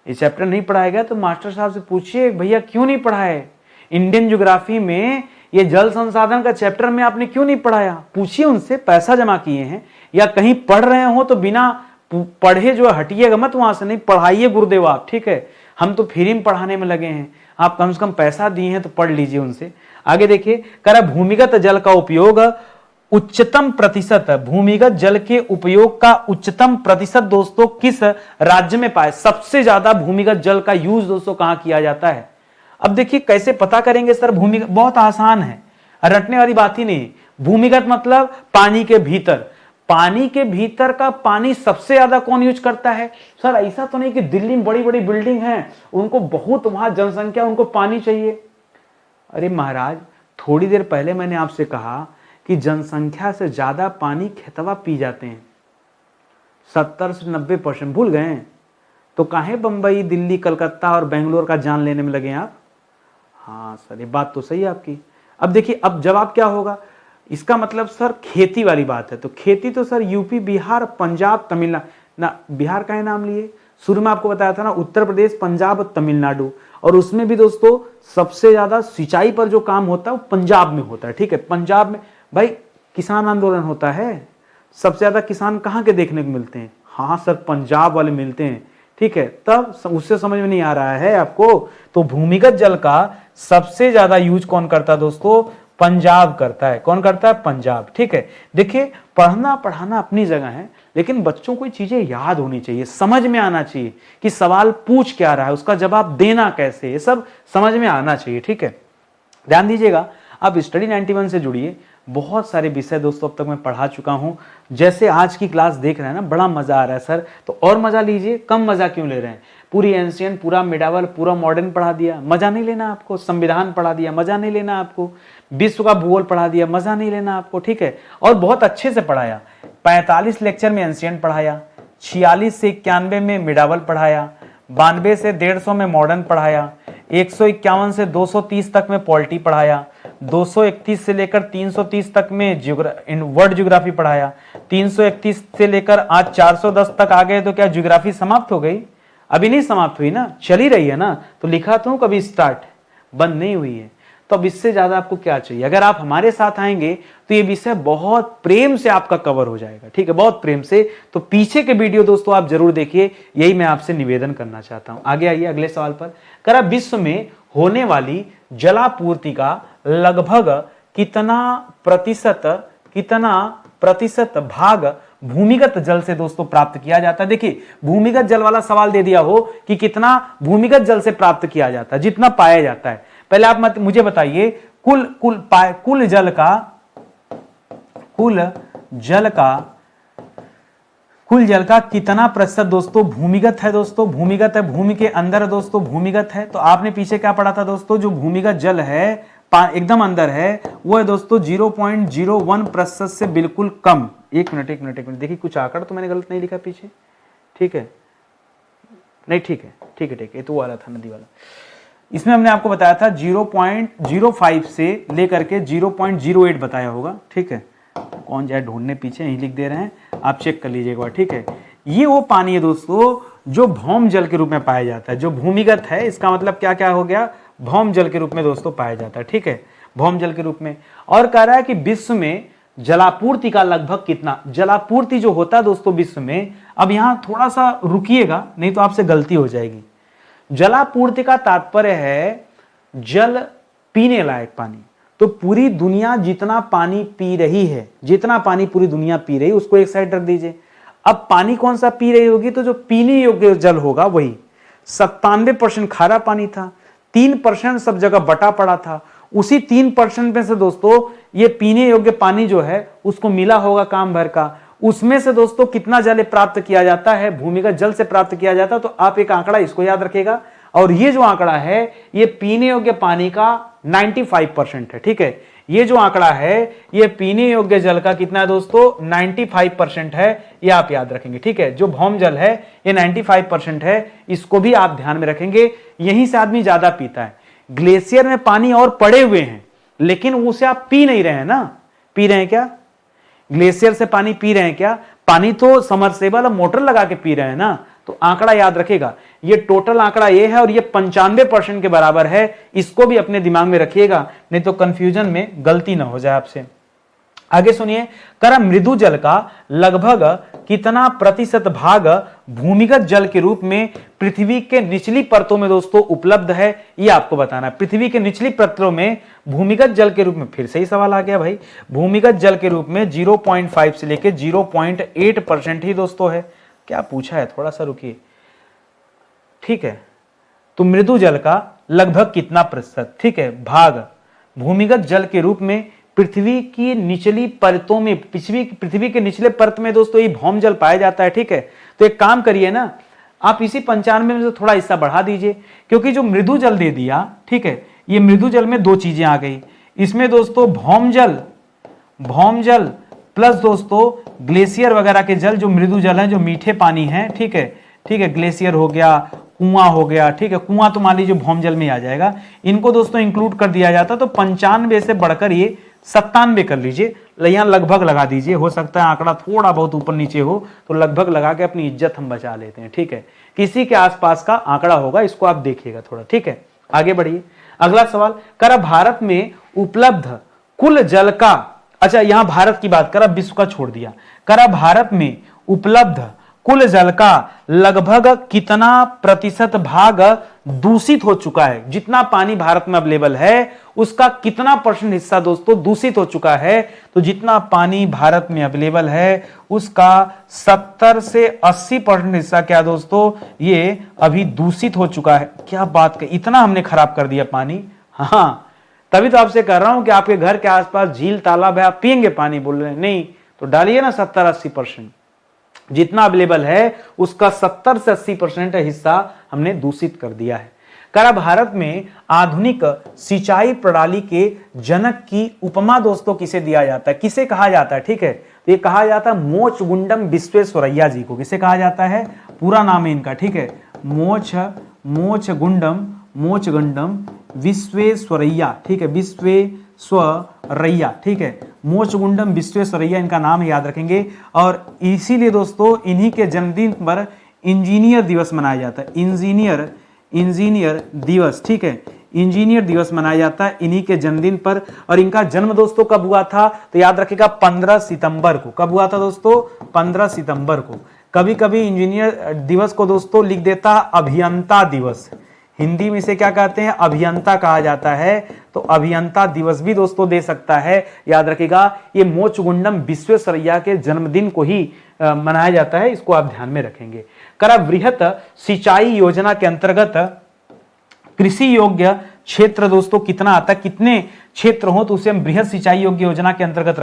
ये चैप्टर नहीं पढ़ाया गया तो मास्टर साहब से पूछिए भैया क्यों नहीं पढ़ाए? इंडियन ज्योग्राफी में ये जल संसाधन का चैप्टर में आपने क्यों नहीं पढ़ाया? पूछिए उनसे, पैसा जमा किए हैं या कहीं पढ़ रहे हो तो बिना पढ़े जो हटिएगा मत वहां से, नहीं पढ़ाइए गुरुदेव आप, ठीक है? हम तो फ्री में पढ़ाने में लगे हैं, आप कम से कम पैसा दिए हैं तो पढ़ लीजिए उनसे। आगे देखिए, कह रहा भूमिगत जल का उपयोग उच्चतम प्रतिशत, भूमिगत जल के उपयोग का उच्चतम प्रतिशत दोस्तों किस राज्य में पाए? सबसे ज्यादा भूमिगत जल का यूज दोस्तों कहां किया जाता है? अब देखिए कैसे पता करेंगे सर भूमिगत? बहुत आसान है, रटने वाली बात ही नहीं। भूमिगत मतलब पानी के भीतर, पानी के भीतर का पानी सबसे ज्यादा कौन यूज करता है? सर ऐसा तो नहीं कि दिल्ली में बड़ी बड़ी बिल्डिंग है, उनको बहुत वहां जनसंख्या, उनको पानी चाहिए। अरे महाराज, थोड़ी देर पहले मैंने आपसे कहा कि जनसंख्या से ज्यादा पानी खेतवा पी जाते हैं, 70 से 90%। भूल गए हैं? तो काहे बंबई, दिल्ली, कलकत्ता और बेंगलोर का जान लेने में लगे आप? हाँ सर, ये बात तो सही है आपकी। अब देखिए, अब जवाब क्या होगा इसका? मतलब सर खेती वाली बात है, तो खेती तो सर यूपी, बिहार, पंजाब, तमिलनाडु ना, बिहार का ही नाम लिए, शुरू में आपको बताया था ना, उत्तर प्रदेश, पंजाब, तमिलनाडु। और उसमें भी दोस्तों सबसे ज्यादा सिंचाई पर जो काम होता है वो पंजाब में होता है, ठीक है? पंजाब में भाई किसान आंदोलन होता है, सबसे ज्यादा किसान कहाँ के देखने को मिलते हैं? हाँ सर, पंजाब वाले मिलते हैं, ठीक है? तब उससे समझ में नहीं आ रहा है आपको? तो भूमिगत जल का सबसे ज्यादा यूज कौन करता है दोस्तों? पंजाब करता है। कौन करता है? पंजाब, ठीक है? देखिए, पढ़ना पढ़ाना अपनी जगह है, लेकिन बच्चों को चीजें याद होनी चाहिए, समझ में आना चाहिए कि सवाल पूछ क्या रहा है, उसका जवाब देना कैसे, ये सब समझ में आना चाहिए, ठीक है? ध्यान दीजिएगा, आप स्टडी 91 से जुड़िए। बहुत सारे विषय दोस्तों अब तक मैं पढ़ा चुका हूं। जैसे आज की क्लास देख रहे हैं ना, बड़ा मजा आ रहा है सर, तो और मजा लीजिए। कम मजा क्यों ले रहे हैं? पूरी एंशियंट, पूरा मिडावल, पूरा मॉडर्न पढ़ा दिया, मजा नहीं लेना आपको? संविधान पढ़ा दिया, मजा नहीं लेना आपको? विश्व का भूगोल पढ़ा दिया, मजा नहीं लेना आपको, ठीक है? और बहुत अच्छे से पढ़ाया। 45 लेक्चर में एंशियंट पढ़ाया, 46 से 91 में मिडावल पढ़ाया, 92 से 150 में मॉडर्न पढ़ाया, 151 से 230 तक में पॉलिटी पढ़ाया, 231 से लेकर 330 तक में वर्ल्ड ज्योग्राफी पढ़ाया, 331 से लेकर आज 410 तक आ गए। तो क्या ज्योग्राफी समाप्त हो गई? अभी नहीं समाप्त हुई ना, चली रही है ना। तो लिखा तो कभी स्टार्ट, बंद नहीं हुई है। तो अब इससे ज्यादा आपको क्या चाहिए? अगर आप हमारे साथ आएंगे तो ये विषय बहुत प्रेम से आपका कवर हो जाएगा, ठीक है? बहुत प्रेम से। तो पीछे के वीडियो दोस्तों आप जरूर देखिए, यही मैं आपसे निवेदन करना चाहता हूं। आगे आइए अगले सवाल पर। करा विश्व में होने वाली जलापूर्ति का लगभग कितना प्रतिशत भाग भूमिगत जल से दोस्तों प्राप्त किया जाता है? देखिए, भूमिगत जल वाला सवाल दे दिया हो कि कितना भूमिगत जल से प्राप्त किया जाता है, जितना पाया जाता है। पहले आप मुझे बताइए, कुल जल का कितना प्रतिशत दोस्तों भूमिगत है? दोस्तों भूमिगत है, भूमि के अंदर दोस्तों भूमिगत है। तो आपने पीछे क्या पढ़ा था दोस्तों? जो भूमिगत जल है एकदम अंदर है, वो है दोस्तों 0.01% से बिल्कुल कम। एक मिनट, देखिए कुछ आंकड़ा तो मैंने गलत नहीं लिखा पीछे, ठीक है? नहीं, ठीक है, तो वाला था नदी वाला। इसमें हमने आपको बताया था 0.05 से लेकर के 0.08 बताया होगा, ठीक है? कौन जाए ढूंढने, पीछे यही लिख दे रहे हैं, आप चेक कर लीजिए एक बार, ठीक है? ये वो पानी है दोस्तों जो भौम जल के रूप में पाया जाता है। जो भूमिगत है, इसका मतलब क्या क्या हो गया? भौम जल के रूप में दोस्तों पाया जाता है, ठीक है? भौम जल के रूप में। और कह रहा है कि विश्व में जलापूर्ति का लगभग कितना, जलापूर्ति जो होता है दोस्तों विश्व में, अब यहां थोड़ा सा रुकिएगा, नहीं तो आपसे गलती हो जाएगी। जलापूर्ति का तात्पर्य है जल पीने लायक पानी। तो पूरी दुनिया जितना पानी पी रही है, जितना पानी पूरी दुनिया पी रही है उसको एक साइड रख दीजिए। अब पानी कौन सा पी रही होगी, तो जो पीने योग्य जल होगा वही। 97% खारा पानी था, 3% सब जगह बटा पड़ा था। उसी 3% में से दोस्तों ये पीने योग्य पानी जो है उसको मिला होगा काम भर का। उसमें से दोस्तों कितना जल प्राप्त किया जाता है, भूमिगत जल से प्राप्त किया जाता है। तो आप एक आंकड़ा इसको याद रखेगा, और ये जो आंकड़ा है ये पीने योग्य पानी का 95% है। ठीक है, ये जो आंकड़ा है ये पीने योग्य जल का कितना है दोस्तों, 95% है। ये आप याद रखेंगे। ठीक है, जो भौम जल है ये 95% है, इसको भी आप ध्यान में रखेंगे। यहीं से आदमी ज्यादा पीता है। ग्लेशियर में पानी और पड़े हुए हैं, लेकिन उसे आप पी नहीं रहे हैं ना। पी रहे हैं क्या? ग्लेशियर से पानी पी रहे हैं क्या? पानी तो समरसेबल मोटर लगा के पी रहे हैं ना। तो आंकड़ा याद रखेगा, ये टोटल आंकड़ा ये है और ये 95% के बराबर है। इसको भी अपने दिमाग में रखिएगा, नहीं तो कंफ्यूजन में गलती ना हो जाए आपसे। आगे सुनिए, करा मृदु जल का लगभग कितना प्रतिशत भाग भूमिगत जल के रूप में पृथ्वी के निचली परतों में दोस्तों उपलब्ध है, ये आपको बताना है। पृथ्वी के निचली परतों में भूमिगत जल के रूप में, फिर से ही सवाल आ गया भाई, भूमिगत जल के रूप में 0.5 से लेकर 0.8% ही दोस्तों है। क्या पूछा है, थोड़ा सा रुकिए। ठीक है, तो मृदु जल का लगभग कितना प्रतिशत, ठीक है, भाग भूमिगत जल के रूप में पृथ्वी की निचली परतों में, पृथ्वी के निचले परत में दोस्तों ये भौम जल पाया जाता है। ठीक है, तो एक काम करिए ना, आप इसी 95 में से थोड़ा हिस्सा बढ़ा दीजिए, क्योंकि जो मृदु जल दे दिया, ठीक है, ये मृदु जल में दो चीजें आ गई। इसमें दोस्तों भौम जल प्लस दोस्तों ग्लेशियर वगैरह के जल, जो मृदु जल है, जो मीठे पानी है। ठीक है, ग्लेशियर हो गया, कुआं हो गया। ठीक है, कुआं तो मान लीजिए भौम जल में आ जाएगा। इनको दोस्तों इंक्लूड कर दिया जाता, तो 95 से बढ़कर ये 97 कर लीजिए, यहां लगभग लगा दीजिए। हो सकता है आंकड़ा थोड़ा बहुत ऊपर नीचे हो, तो लगभग लगा के अपनी इज्जत हम बचा लेते हैं। ठीक है, किसी के आसपास का आंकड़ा होगा, इसको आप देखिएगा थोड़ा। ठीक है, आगे बढ़िए। अगला सवाल, करा भारत में उपलब्ध कुल जल का, अच्छा यहां भारत की बात करा, विश्व का छोड़ दिया। करा भारत में उपलब्ध कुल जल का लगभग कितना प्रतिशत भाग दूषित हो चुका है। जितना पानी भारत में अवेलेबल है उसका कितना % हिस्सा दोस्तों दूषित हो चुका है। तो जितना पानी भारत में अवेलेबल है उसका 70 से 80% हिस्सा क्या दोस्तों, ये अभी दूषित हो चुका है। क्या बात कर, इतना हमने खराब कर दिया पानी। हाँ, तभी तो आपसे कह रहा हूं कि आपके घर के आसपास झील तालाब है, आप पिएंगे पानी, बोल रहे हैं नहीं, तो डालिए ना 70-80%। जितना अवेलेबल है उसका 70 से 80% हिस्सा हमने दूषित कर दिया है। करा भारत में आधुनिक सिंचाई प्रणाली के जनक की उपमा दोस्तों किसे दिया जाता है, किसे कहा जाता है। ठीक है, तो ये कहा जाता है मोचगुंडम विश्वेश्वरैया जी को। किसे कहा जाता है, पूरा नाम है इनका। ठीक है, मोचगुंडम विश्वेश्वरैया। ठीक है, विश्वेश्वरैया। ठीक है, मोचगुंडम विश्वेश्वरैया इनका नाम है, याद रखेंगे। और इसीलिए दोस्तों इन्हीं के जन्मदिन पर इंजीनियर दिवस मनाया जाता है। इंजीनियर दिवस। ठीक है, इंजीनियर दिवस मनाया जाता है इन्हीं के जन्मदिन पर। और इनका जन्म दोस्तों कब हुआ था, तो याद रखिएगा 15 सितंबर को। कब हुआ था दोस्तों, 15 सितंबर को। कभी कभी इंजीनियर दिवस को दोस्तों लिख देता अभियंता दिवस, हिंदी में इसे क्या कहते हैं, अभियंता कहा जाता है। तो अभियंता दिवस भी दोस्तों दे सकता है, याद रखिएगा। ये मोचगुंडम विश्वेश्वरैया के जन्मदिन को ही मनाया जाता है, इसको आप ध्यान में रखेंगे। करा वृहत सिंचाई योजना के अंतर्गत कृषि योग्य क्षेत्र दोस्तों कितना आता है, कितने क्षेत्र हो तो उसे हम बृहत सिंचाई योग्य योजना के अंतर्गत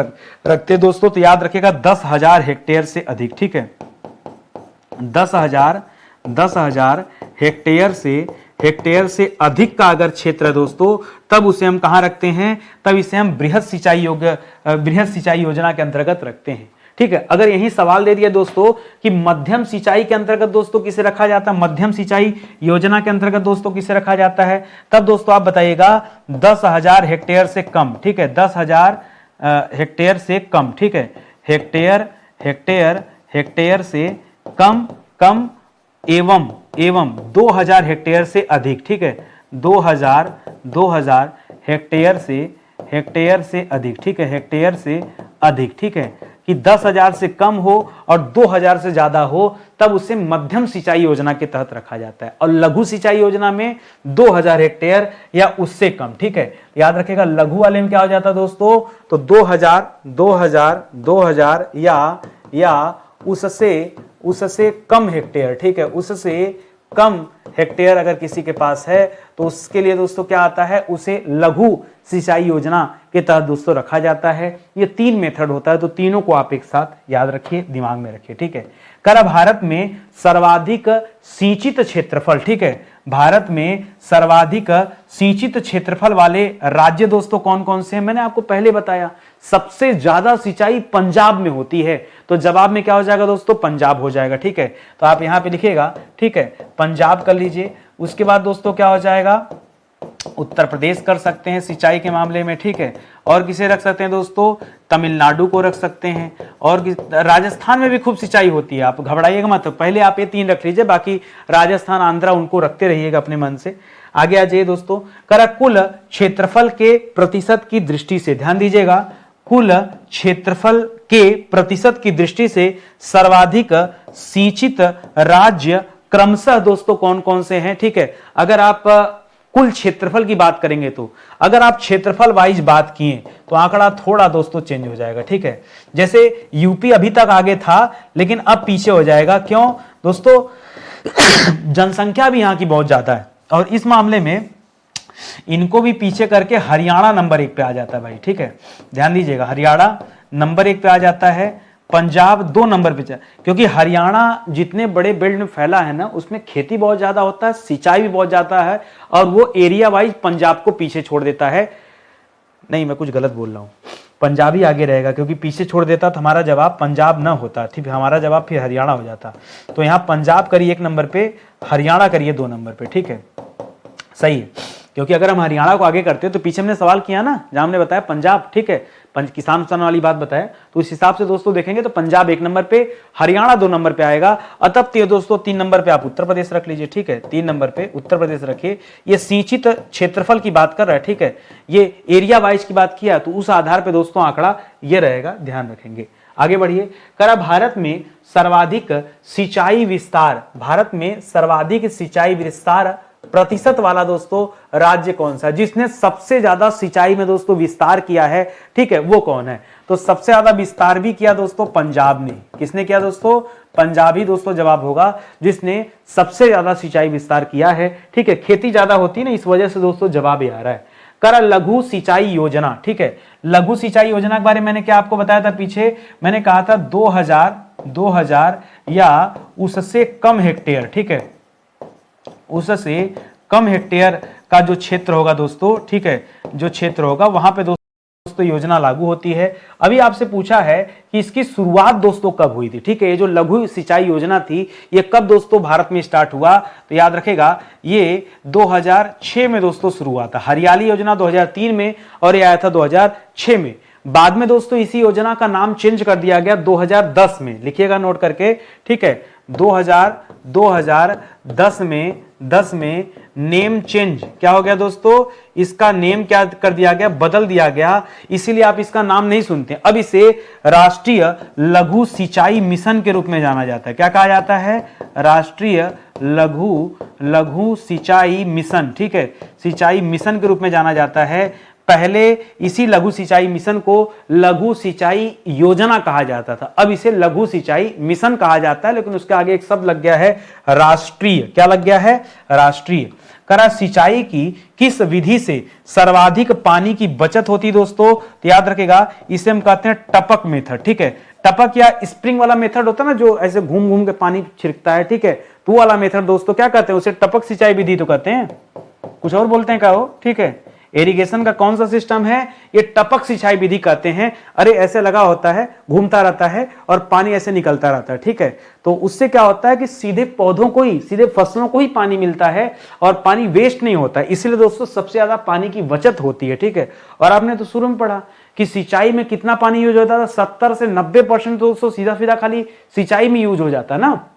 रखते हैं दोस्तों। तो याद रखिएगा 10,000 हेक्टेयर से अधिक। ठीक है, 10,000 हेक्टेयर से अधिक का अगर क्षेत्र है दोस्तों, तब उसे हम कहां रखते हैं, तब इसे हम बृहत सिंचाई योजना के अंतर्गत रखते हैं। ठीक है, अगर यही सवाल दे दिया दोस्तों कि मध्यम सिंचाई के अंतर्गत दोस्तों किसे रखा जाता है, मध्यम सिंचाई योजना के अंतर्गत दोस्तों किसे रखा जाता है, तब दोस्तों आप बताइएगा 10,000 हेक्टेयर से कम। ठीक है, 10,000 हेक्टेयर से कम। ठीक है, हेक्टेयर से कम एवं 2,000 हेक्टेयर से अधिक। ठीक है, 2,000 हेक्टेयर से अधिक। ठीक है, हेक्टेयर से अधिक। ठीक है, कि 10,000 से कम हो और 2,000 से ज्यादा हो तब उसे मध्यम सिंचाई योजना के तहत रखा जाता है, और लघु सिंचाई योजना में 2,000 हेक्टेयर या उससे कम। ठीक है, याद रखेगा लघु वाले में क्या हो जाता है दोस्तों, तो 2,000 या उससे कम हेक्टेयर। ठीक है, उससे कम हेक्टेयर अगर किसी के पास है तो उसके लिए दोस्तों क्या आता है, उसे लघु सिंचाई योजना के तहत दोस्तों रखा जाता है। ये 3 मेथड होता है, तो तीनों को आप एक साथ याद रखिए, दिमाग में रखिए। ठीक है, कर भारत में सर्वाधिक सिंचित क्षेत्रफल, ठीक है, भारत में सर्वाधिक सिंचित क्षेत्रफल वाले राज्य दोस्तों कौन कौन से हैं, मैंने आपको पहले बताया। सबसे ज्यादा सिंचाई पंजाब में होती है, तो जवाब में क्या हो जाएगा दोस्तों, पंजाब हो जाएगा। ठीक है, तो आप यहां पे लिखिएगा, ठीक है, पंजाब कर लीजिए। उसके बाद दोस्तों क्या हो जाएगा, उत्तर प्रदेश कर सकते हैं सिंचाई के मामले में। ठीक है, और किसे रख सकते हैं दोस्तों, तमिलनाडु को रख सकते हैं, और राजस्थान में भी खूब सिंचाई होती है, आप घबराइएगा मत, पहले आप ये 3 रख लीजिए, बाकी राजस्थान आंध्रा उनको रखते रहिएगा अपने मन से। आगे आ जाइए दोस्तों, करा कुल क्षेत्रफल के प्रतिशत की दृष्टि से, ध्यान दीजिएगा, कुल क्षेत्रफल के प्रतिशत की दृष्टि से सर्वाधिक सिंचित राज्य क्रमशः दोस्तों कौन कौन से हैं। ठीक है, अगर आप कुल क्षेत्रफल की बात करेंगे, तो अगर आप क्षेत्रफल वाइज बात किए तो आंकड़ा थोड़ा दोस्तों चेंज हो जाएगा। ठीक है, जैसे यूपी अभी तक आगे था लेकिन अब पीछे हो जाएगा। क्यों दोस्तों, जनसंख्या भी यहां की बहुत ज्यादा है, और इस मामले में इनको भी पीछे करके हरियाणा नंबर 1 पे आ जाता है भाई। ठीक है, ध्यान दीजिएगा, हरियाणा नंबर 1 पे आ जाता है, पंजाब 2 नंबर पे, क्योंकि हरियाणा जितने बड़े बेल्ट में फैला है ना, उसमें खेती बहुत ज्यादा होता है, सिंचाई भी बहुत ज्यादा है, और वो एरिया वाइज पंजाब को पीछे छोड़ देता है। नहीं, मैं कुछ गलत बोल रहा हूं, पंजाब ही आगे रहेगा, क्योंकि पीछे छोड़ देता तो हमारा जवाब पंजाब ना होता, ठीक, हमारा जवाब फिर हरियाणा हो जाता। तो यहां पंजाब करिए 1 नंबर पे, हरियाणा करिए 2 नंबर पे। ठीक है, सही है, क्योंकि अगर हम हरियाणा को आगे करते हैं तो पीछे हमने सवाल किया ना, जहां हमने बताया पंजाब, ठीक है, किसान वाली बात बताया, तो इस हिसाब से दोस्तों देखेंगे तो पंजाब 1 नंबर पे, हरियाणा 2 नंबर पे आएगा, अतः दोस्तों 3 नंबर पे आप उत्तर प्रदेश रख लीजिए। ठीक है, 3 नंबर पे उत्तर प्रदेश रखिए। ये सिंचित क्षेत्रफल की बात कर रहा है, ठीक है, ये एरिया वाइज की बात किया, तो उस आधार पर दोस्तों आंकड़ा ये रहेगा, ध्यान रखेंगे। आगे बढ़िए, करा भारत में सर्वाधिक सिंचाई विस्तार, भारत में सर्वाधिक सिंचाई विस्तार प्रतिशत वाला दोस्तों राज्य कौन सा है, जिसने सबसे ज्यादा सिंचाई में दोस्तों विस्तार किया है। ठीक है, वो कौन है, तो सबसे ज्यादा विस्तार भी किया दोस्तों पंजाब ने। किसने किया दोस्तों, पंजाब ही दोस्तों जवाब होगा, जिसने सबसे ज्यादा सिंचाई विस्तार किया है। ठीक है, खेती ज्यादा होती है ना, इस वजह से दोस्तों जवाब ही आ रहा है। करा लघु सिंचाई योजना, ठीक है, लघु सिंचाई योजना के बारे में मैंने क्या आपको बताया था पीछे, मैंने कहा था 2000 या उससे कम हेक्टेयर। ठीक है, उससे कम हेक्टेयर का जो क्षेत्र होगा दोस्तों, ठीक है, जो क्षेत्र होगा वहां पे दोस्तों योजना लागू होती है। अभी आपसे पूछा है कि इसकी शुरुआत दोस्तों कब हुई थी। ठीक है, ये जो लघु सिंचाई योजना थी ये कब दोस्तों भारत में स्टार्ट हुआ, तो याद रखेगा ये 2006 में दोस्तों शुरू हुआ था। हरियाली योजना 2003 में, और ये आया था 2006 में। बाद में दोस्तों इसी योजना का नाम चेंज कर दिया गया 2010 में, लिखिएगा नोट करके। ठीक है, 2010 में नेम चेंज क्या हो गया दोस्तों, इसका नेम क्या कर दिया गया, बदल दिया गया, इसीलिए आप इसका नाम नहीं सुनते। अब इसे राष्ट्रीय लघु सिंचाई मिशन के रूप में जाना जाता है। क्या कहा जाता है, राष्ट्रीय लघु सिंचाई मिशन। ठीक है, सिंचाई मिशन के रूप में जाना जाता है। पहले इसी लघु सिंचाई मिशन को लघु सिंचाई योजना कहा जाता था, अब इसे लघु सिंचाई मिशन कहा जाता है, लेकिन उसके आगे एक शब्द लग गया है राष्ट्रीय। क्या लग गया है, राष्ट्रीय। करा सिंचाई की किस विधि से सर्वाधिक पानी की बचत होती दोस्तों, तो याद रखेगा इसे हम कहते हैं टपक मेथड। ठीक है, टपक या स्प्रिंग वाला मेथड होता है ना, जो ऐसे घूम घूम के पानी छिड़कता है। ठीक है, तो वाला मेथड दोस्तों क्या कहते हैं, उसे टपक सिंचाई विधि तो कहते हैं, कुछ और बोलते हैं क्या हो। ठीक है, इरिगेशन का कौन सा सिस्टम है, ये टपक सिंचाई विधि कहते हैं। अरे ऐसे लगा होता है, घूमता रहता है और पानी ऐसे निकलता रहता है। ठीक है, तो उससे क्या होता है कि सीधे पौधों को ही, सीधे फसलों को ही पानी मिलता है और पानी वेस्ट नहीं होता है, इसलिए दोस्तों सबसे ज्यादा पानी की बचत होती है। ठीक है, और आपने तो शुरू में पढ़ा कि सिंचाई में कितना पानी यूज होता था, 70 से 90% दोस्तों सीधा सीधा खाली सिंचाई में यूज हो जाता है ना।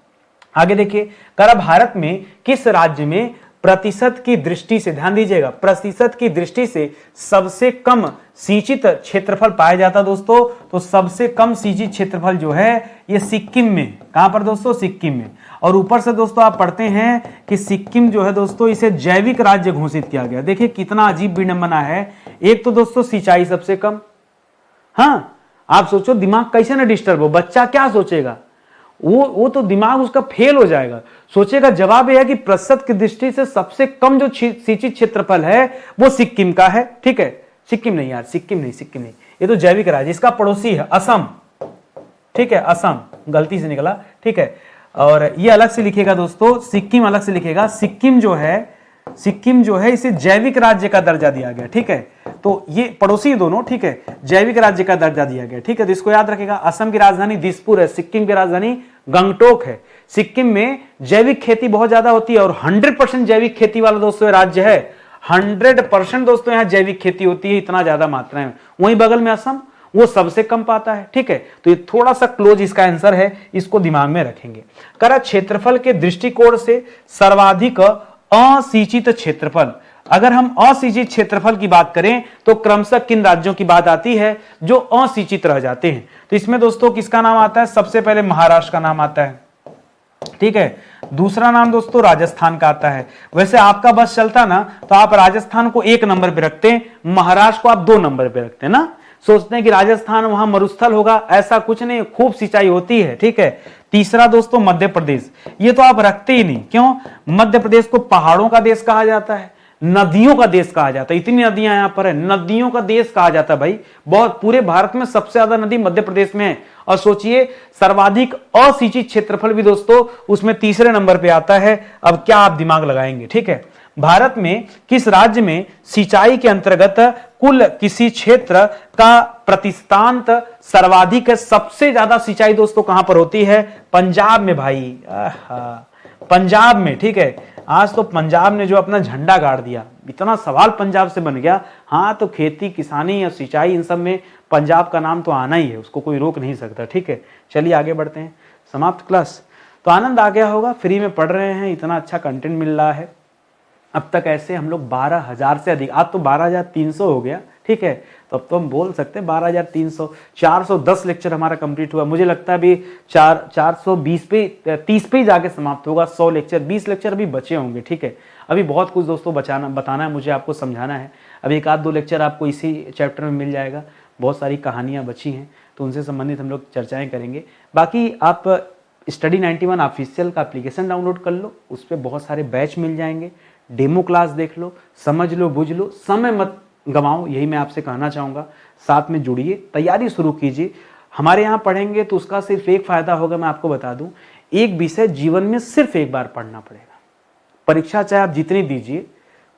आगे देखिए, करा भारत में किस राज्य में प्रतिशत की दृष्टि से, ध्यान दीजिएगा, प्रतिशत की दृष्टि से सबसे कम सिंचित क्षेत्रफल पाया जाता दोस्तों। तो सबसे कम सिंचित क्षेत्रफल जो है ये सिक्किम में, कहां पर दोस्तों, सिक्किम में। और ऊपर से दोस्तों आप पढ़ते हैं कि सिक्किम जो है दोस्तों इसे जैविक राज्य घोषित किया गया। देखिए कितना अजीब विडंबना है। एक तो दोस्तों सिंचाई सबसे कम, हाँ आप सोचो दिमाग कैसे ना डिस्टर्ब हो, बच्चा क्या सोचेगा, वो तो दिमाग उसका फेल हो जाएगा। सोचेगा जवाब यह है कि प्रतिशत की दृष्टि से सबसे कम जो सिंचित क्षेत्रफल है वो सिक्किम का है। ठीक है, सिक्किम नहीं यार, सिक्किम नहीं, ये तो जैविक राज्य, इसका पड़ोसी है असम। ठीक है, असम गलती से निकला। ठीक है, और ये अलग से लिखेगा दोस्तों, सिक्किम अलग से लिखेगा। सिक्किम जो है इसे जैविक राज्य का दर्जा दिया गया। ठीक है, तो ये पड़ोसी दोनों, ठीक है, जैविक राज्य का दर्जा दिया गया। ठीक है, तो इसको याद रखेगा। असम की राजधानी दिसपुर है, सिक्किम की राजधानी गंगटोक है। सिक्किम में जैविक खेती बहुत ज्यादा होती है और 100% जैविक खेती वाला दोस्तों राज्य है। 100% दोस्तों यहाँ जैविक खेती होती है, इतना ज्यादा मात्रा में। वहीं बगल में असम, वो सबसे कम पाता है। ठीक है, तो ये थोड़ा सा क्लोज इसका आंसर है, इसको दिमाग में रखेंगे। करा क्षेत्रफल के दृष्टिकोण से सर्वाधिक असिंचित क्षेत्रफल, अगर हम असिंचित क्षेत्रफल की बात करें तो क्रमशः किन राज्यों की बात आती है जो असिंचित रह जाते हैं। तो इसमें दोस्तों किसका नाम आता है, सबसे पहले महाराष्ट्र का नाम आता है। ठीक है, दूसरा नाम दोस्तों राजस्थान का आता है। वैसे आपका बस चलता ना तो आप राजस्थान को 1 नंबर पे रखते हैं, महाराष्ट्र को आप 2 नंबर पे रखते हैं ना। सोचते हैं कि राजस्थान वहां मरुस्थल होगा, ऐसा कुछ नहीं, खूब सिंचाई होती है। ठीक है, तीसरा दोस्तों मध्य प्रदेश, ये तो आप रखते ही नहीं। क्यों, मध्य प्रदेश को पहाड़ों का देश कहा जाता है, नदियों का देश कहा जाता है, इतनी नदियां यहां पर है, नदियों का देश कहा जाता है भाई। बहुत, पूरे भारत में सबसे ज्यादा नदी मध्य प्रदेश में है। और सोचिए सर्वाधिक असिंचित क्षेत्रफल भी दोस्तों उसमें तीसरे नंबर पे आता है। अब क्या आप दिमाग लगाएंगे। ठीक है, भारत में किस राज्य में सिंचाई के अंतर्गत कुल किसी क्षेत्र का प्रतिशतांत सर्वाधिक है। सबसे ज्यादा सिंचाई दोस्तों कहां पर होती है, पंजाब में भाई, पंजाब में। ठीक है, आज तो पंजाब ने जो अपना झंडा गाड़ दिया, इतना सवाल पंजाब से बन गया। हाँ, तो खेती किसानी या सिंचाई इन सब में पंजाब का नाम तो आना ही है, उसको कोई रोक नहीं सकता। ठीक है, चलिए आगे बढ़ते हैं। समाप्त क्लास। तो आनंद आ गया होगा, फ्री में पढ़ रहे हैं, इतना अच्छा कंटेंट मिल रहा है। अब तक ऐसे हम लोग 12,000 से अधिक, आज तो 12,300 हो गया। ठीक है, तो अब तो हम बोल सकते हैं 12,300, 410 लेक्चर हमारा कंप्लीट हुआ। मुझे लगता है अभी 420 पे 30 पे ही जाके समाप्त होगा। 100 लेक्चर, 20 लेक्चर अभी बचे होंगे। ठीक है, अभी बहुत कुछ दोस्तों बताना है मुझे, आपको समझाना है। अभी 1-2 लेक्चर आपको इसी चैप्टर में मिल जाएगा। बहुत सारी कहानियाँ बची हैं तो उनसे संबंधित हम लोग चर्चाएँ करेंगे। बाकी आप स्टडी 91 ऑफिशियल का एप्लीकेशन डाउनलोड कर लो, उस पर बहुत सारे बैच मिल जाएंगे। डेमो क्लास देख लो, समझ लो, बुझ लो, समय मत गंवाओ, यही मैं आपसे कहना चाहूँगा। साथ में जुड़िए, तैयारी शुरू कीजिए। हमारे यहाँ पढ़ेंगे तो उसका सिर्फ एक फायदा होगा, मैं आपको बता दूं, एक विषय जीवन में सिर्फ एक बार पढ़ना पड़ेगा। परीक्षा चाहे आप जितनी दीजिए,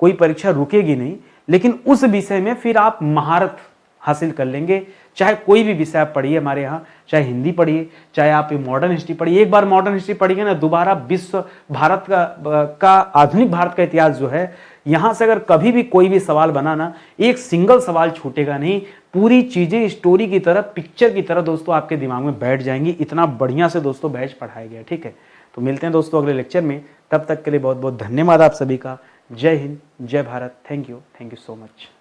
कोई परीक्षा रुकेगी नहीं, लेकिन उस विषय में फिर आप महारत हासिल कर लेंगे। चाहे कोई भी विषय आप पढ़िए हमारे यहाँ, चाहे हिंदी पढ़िए, चाहे आप मॉडर्न हिस्ट्री पढ़िए। एक बार मॉडर्न हिस्ट्री पढ़िए ना, दोबारा विश्व भारत का आधुनिक भारत का इतिहास जो है, यहाँ से अगर कभी भी कोई भी सवाल बना ना, एक सिंगल सवाल छूटेगा नहीं। पूरी चीजें स्टोरी की तरह, पिक्चर की तरह दोस्तों आपके दिमाग में बैठ जाएंगी। इतना बढ़िया से दोस्तों बैच पढ़ाया गया। ठीक है, तो मिलते हैं दोस्तों अगले लेक्चर में। तब तक के लिए बहुत बहुत धन्यवाद आप सभी का। जय हिंद, जय Bharat. Thank you so much.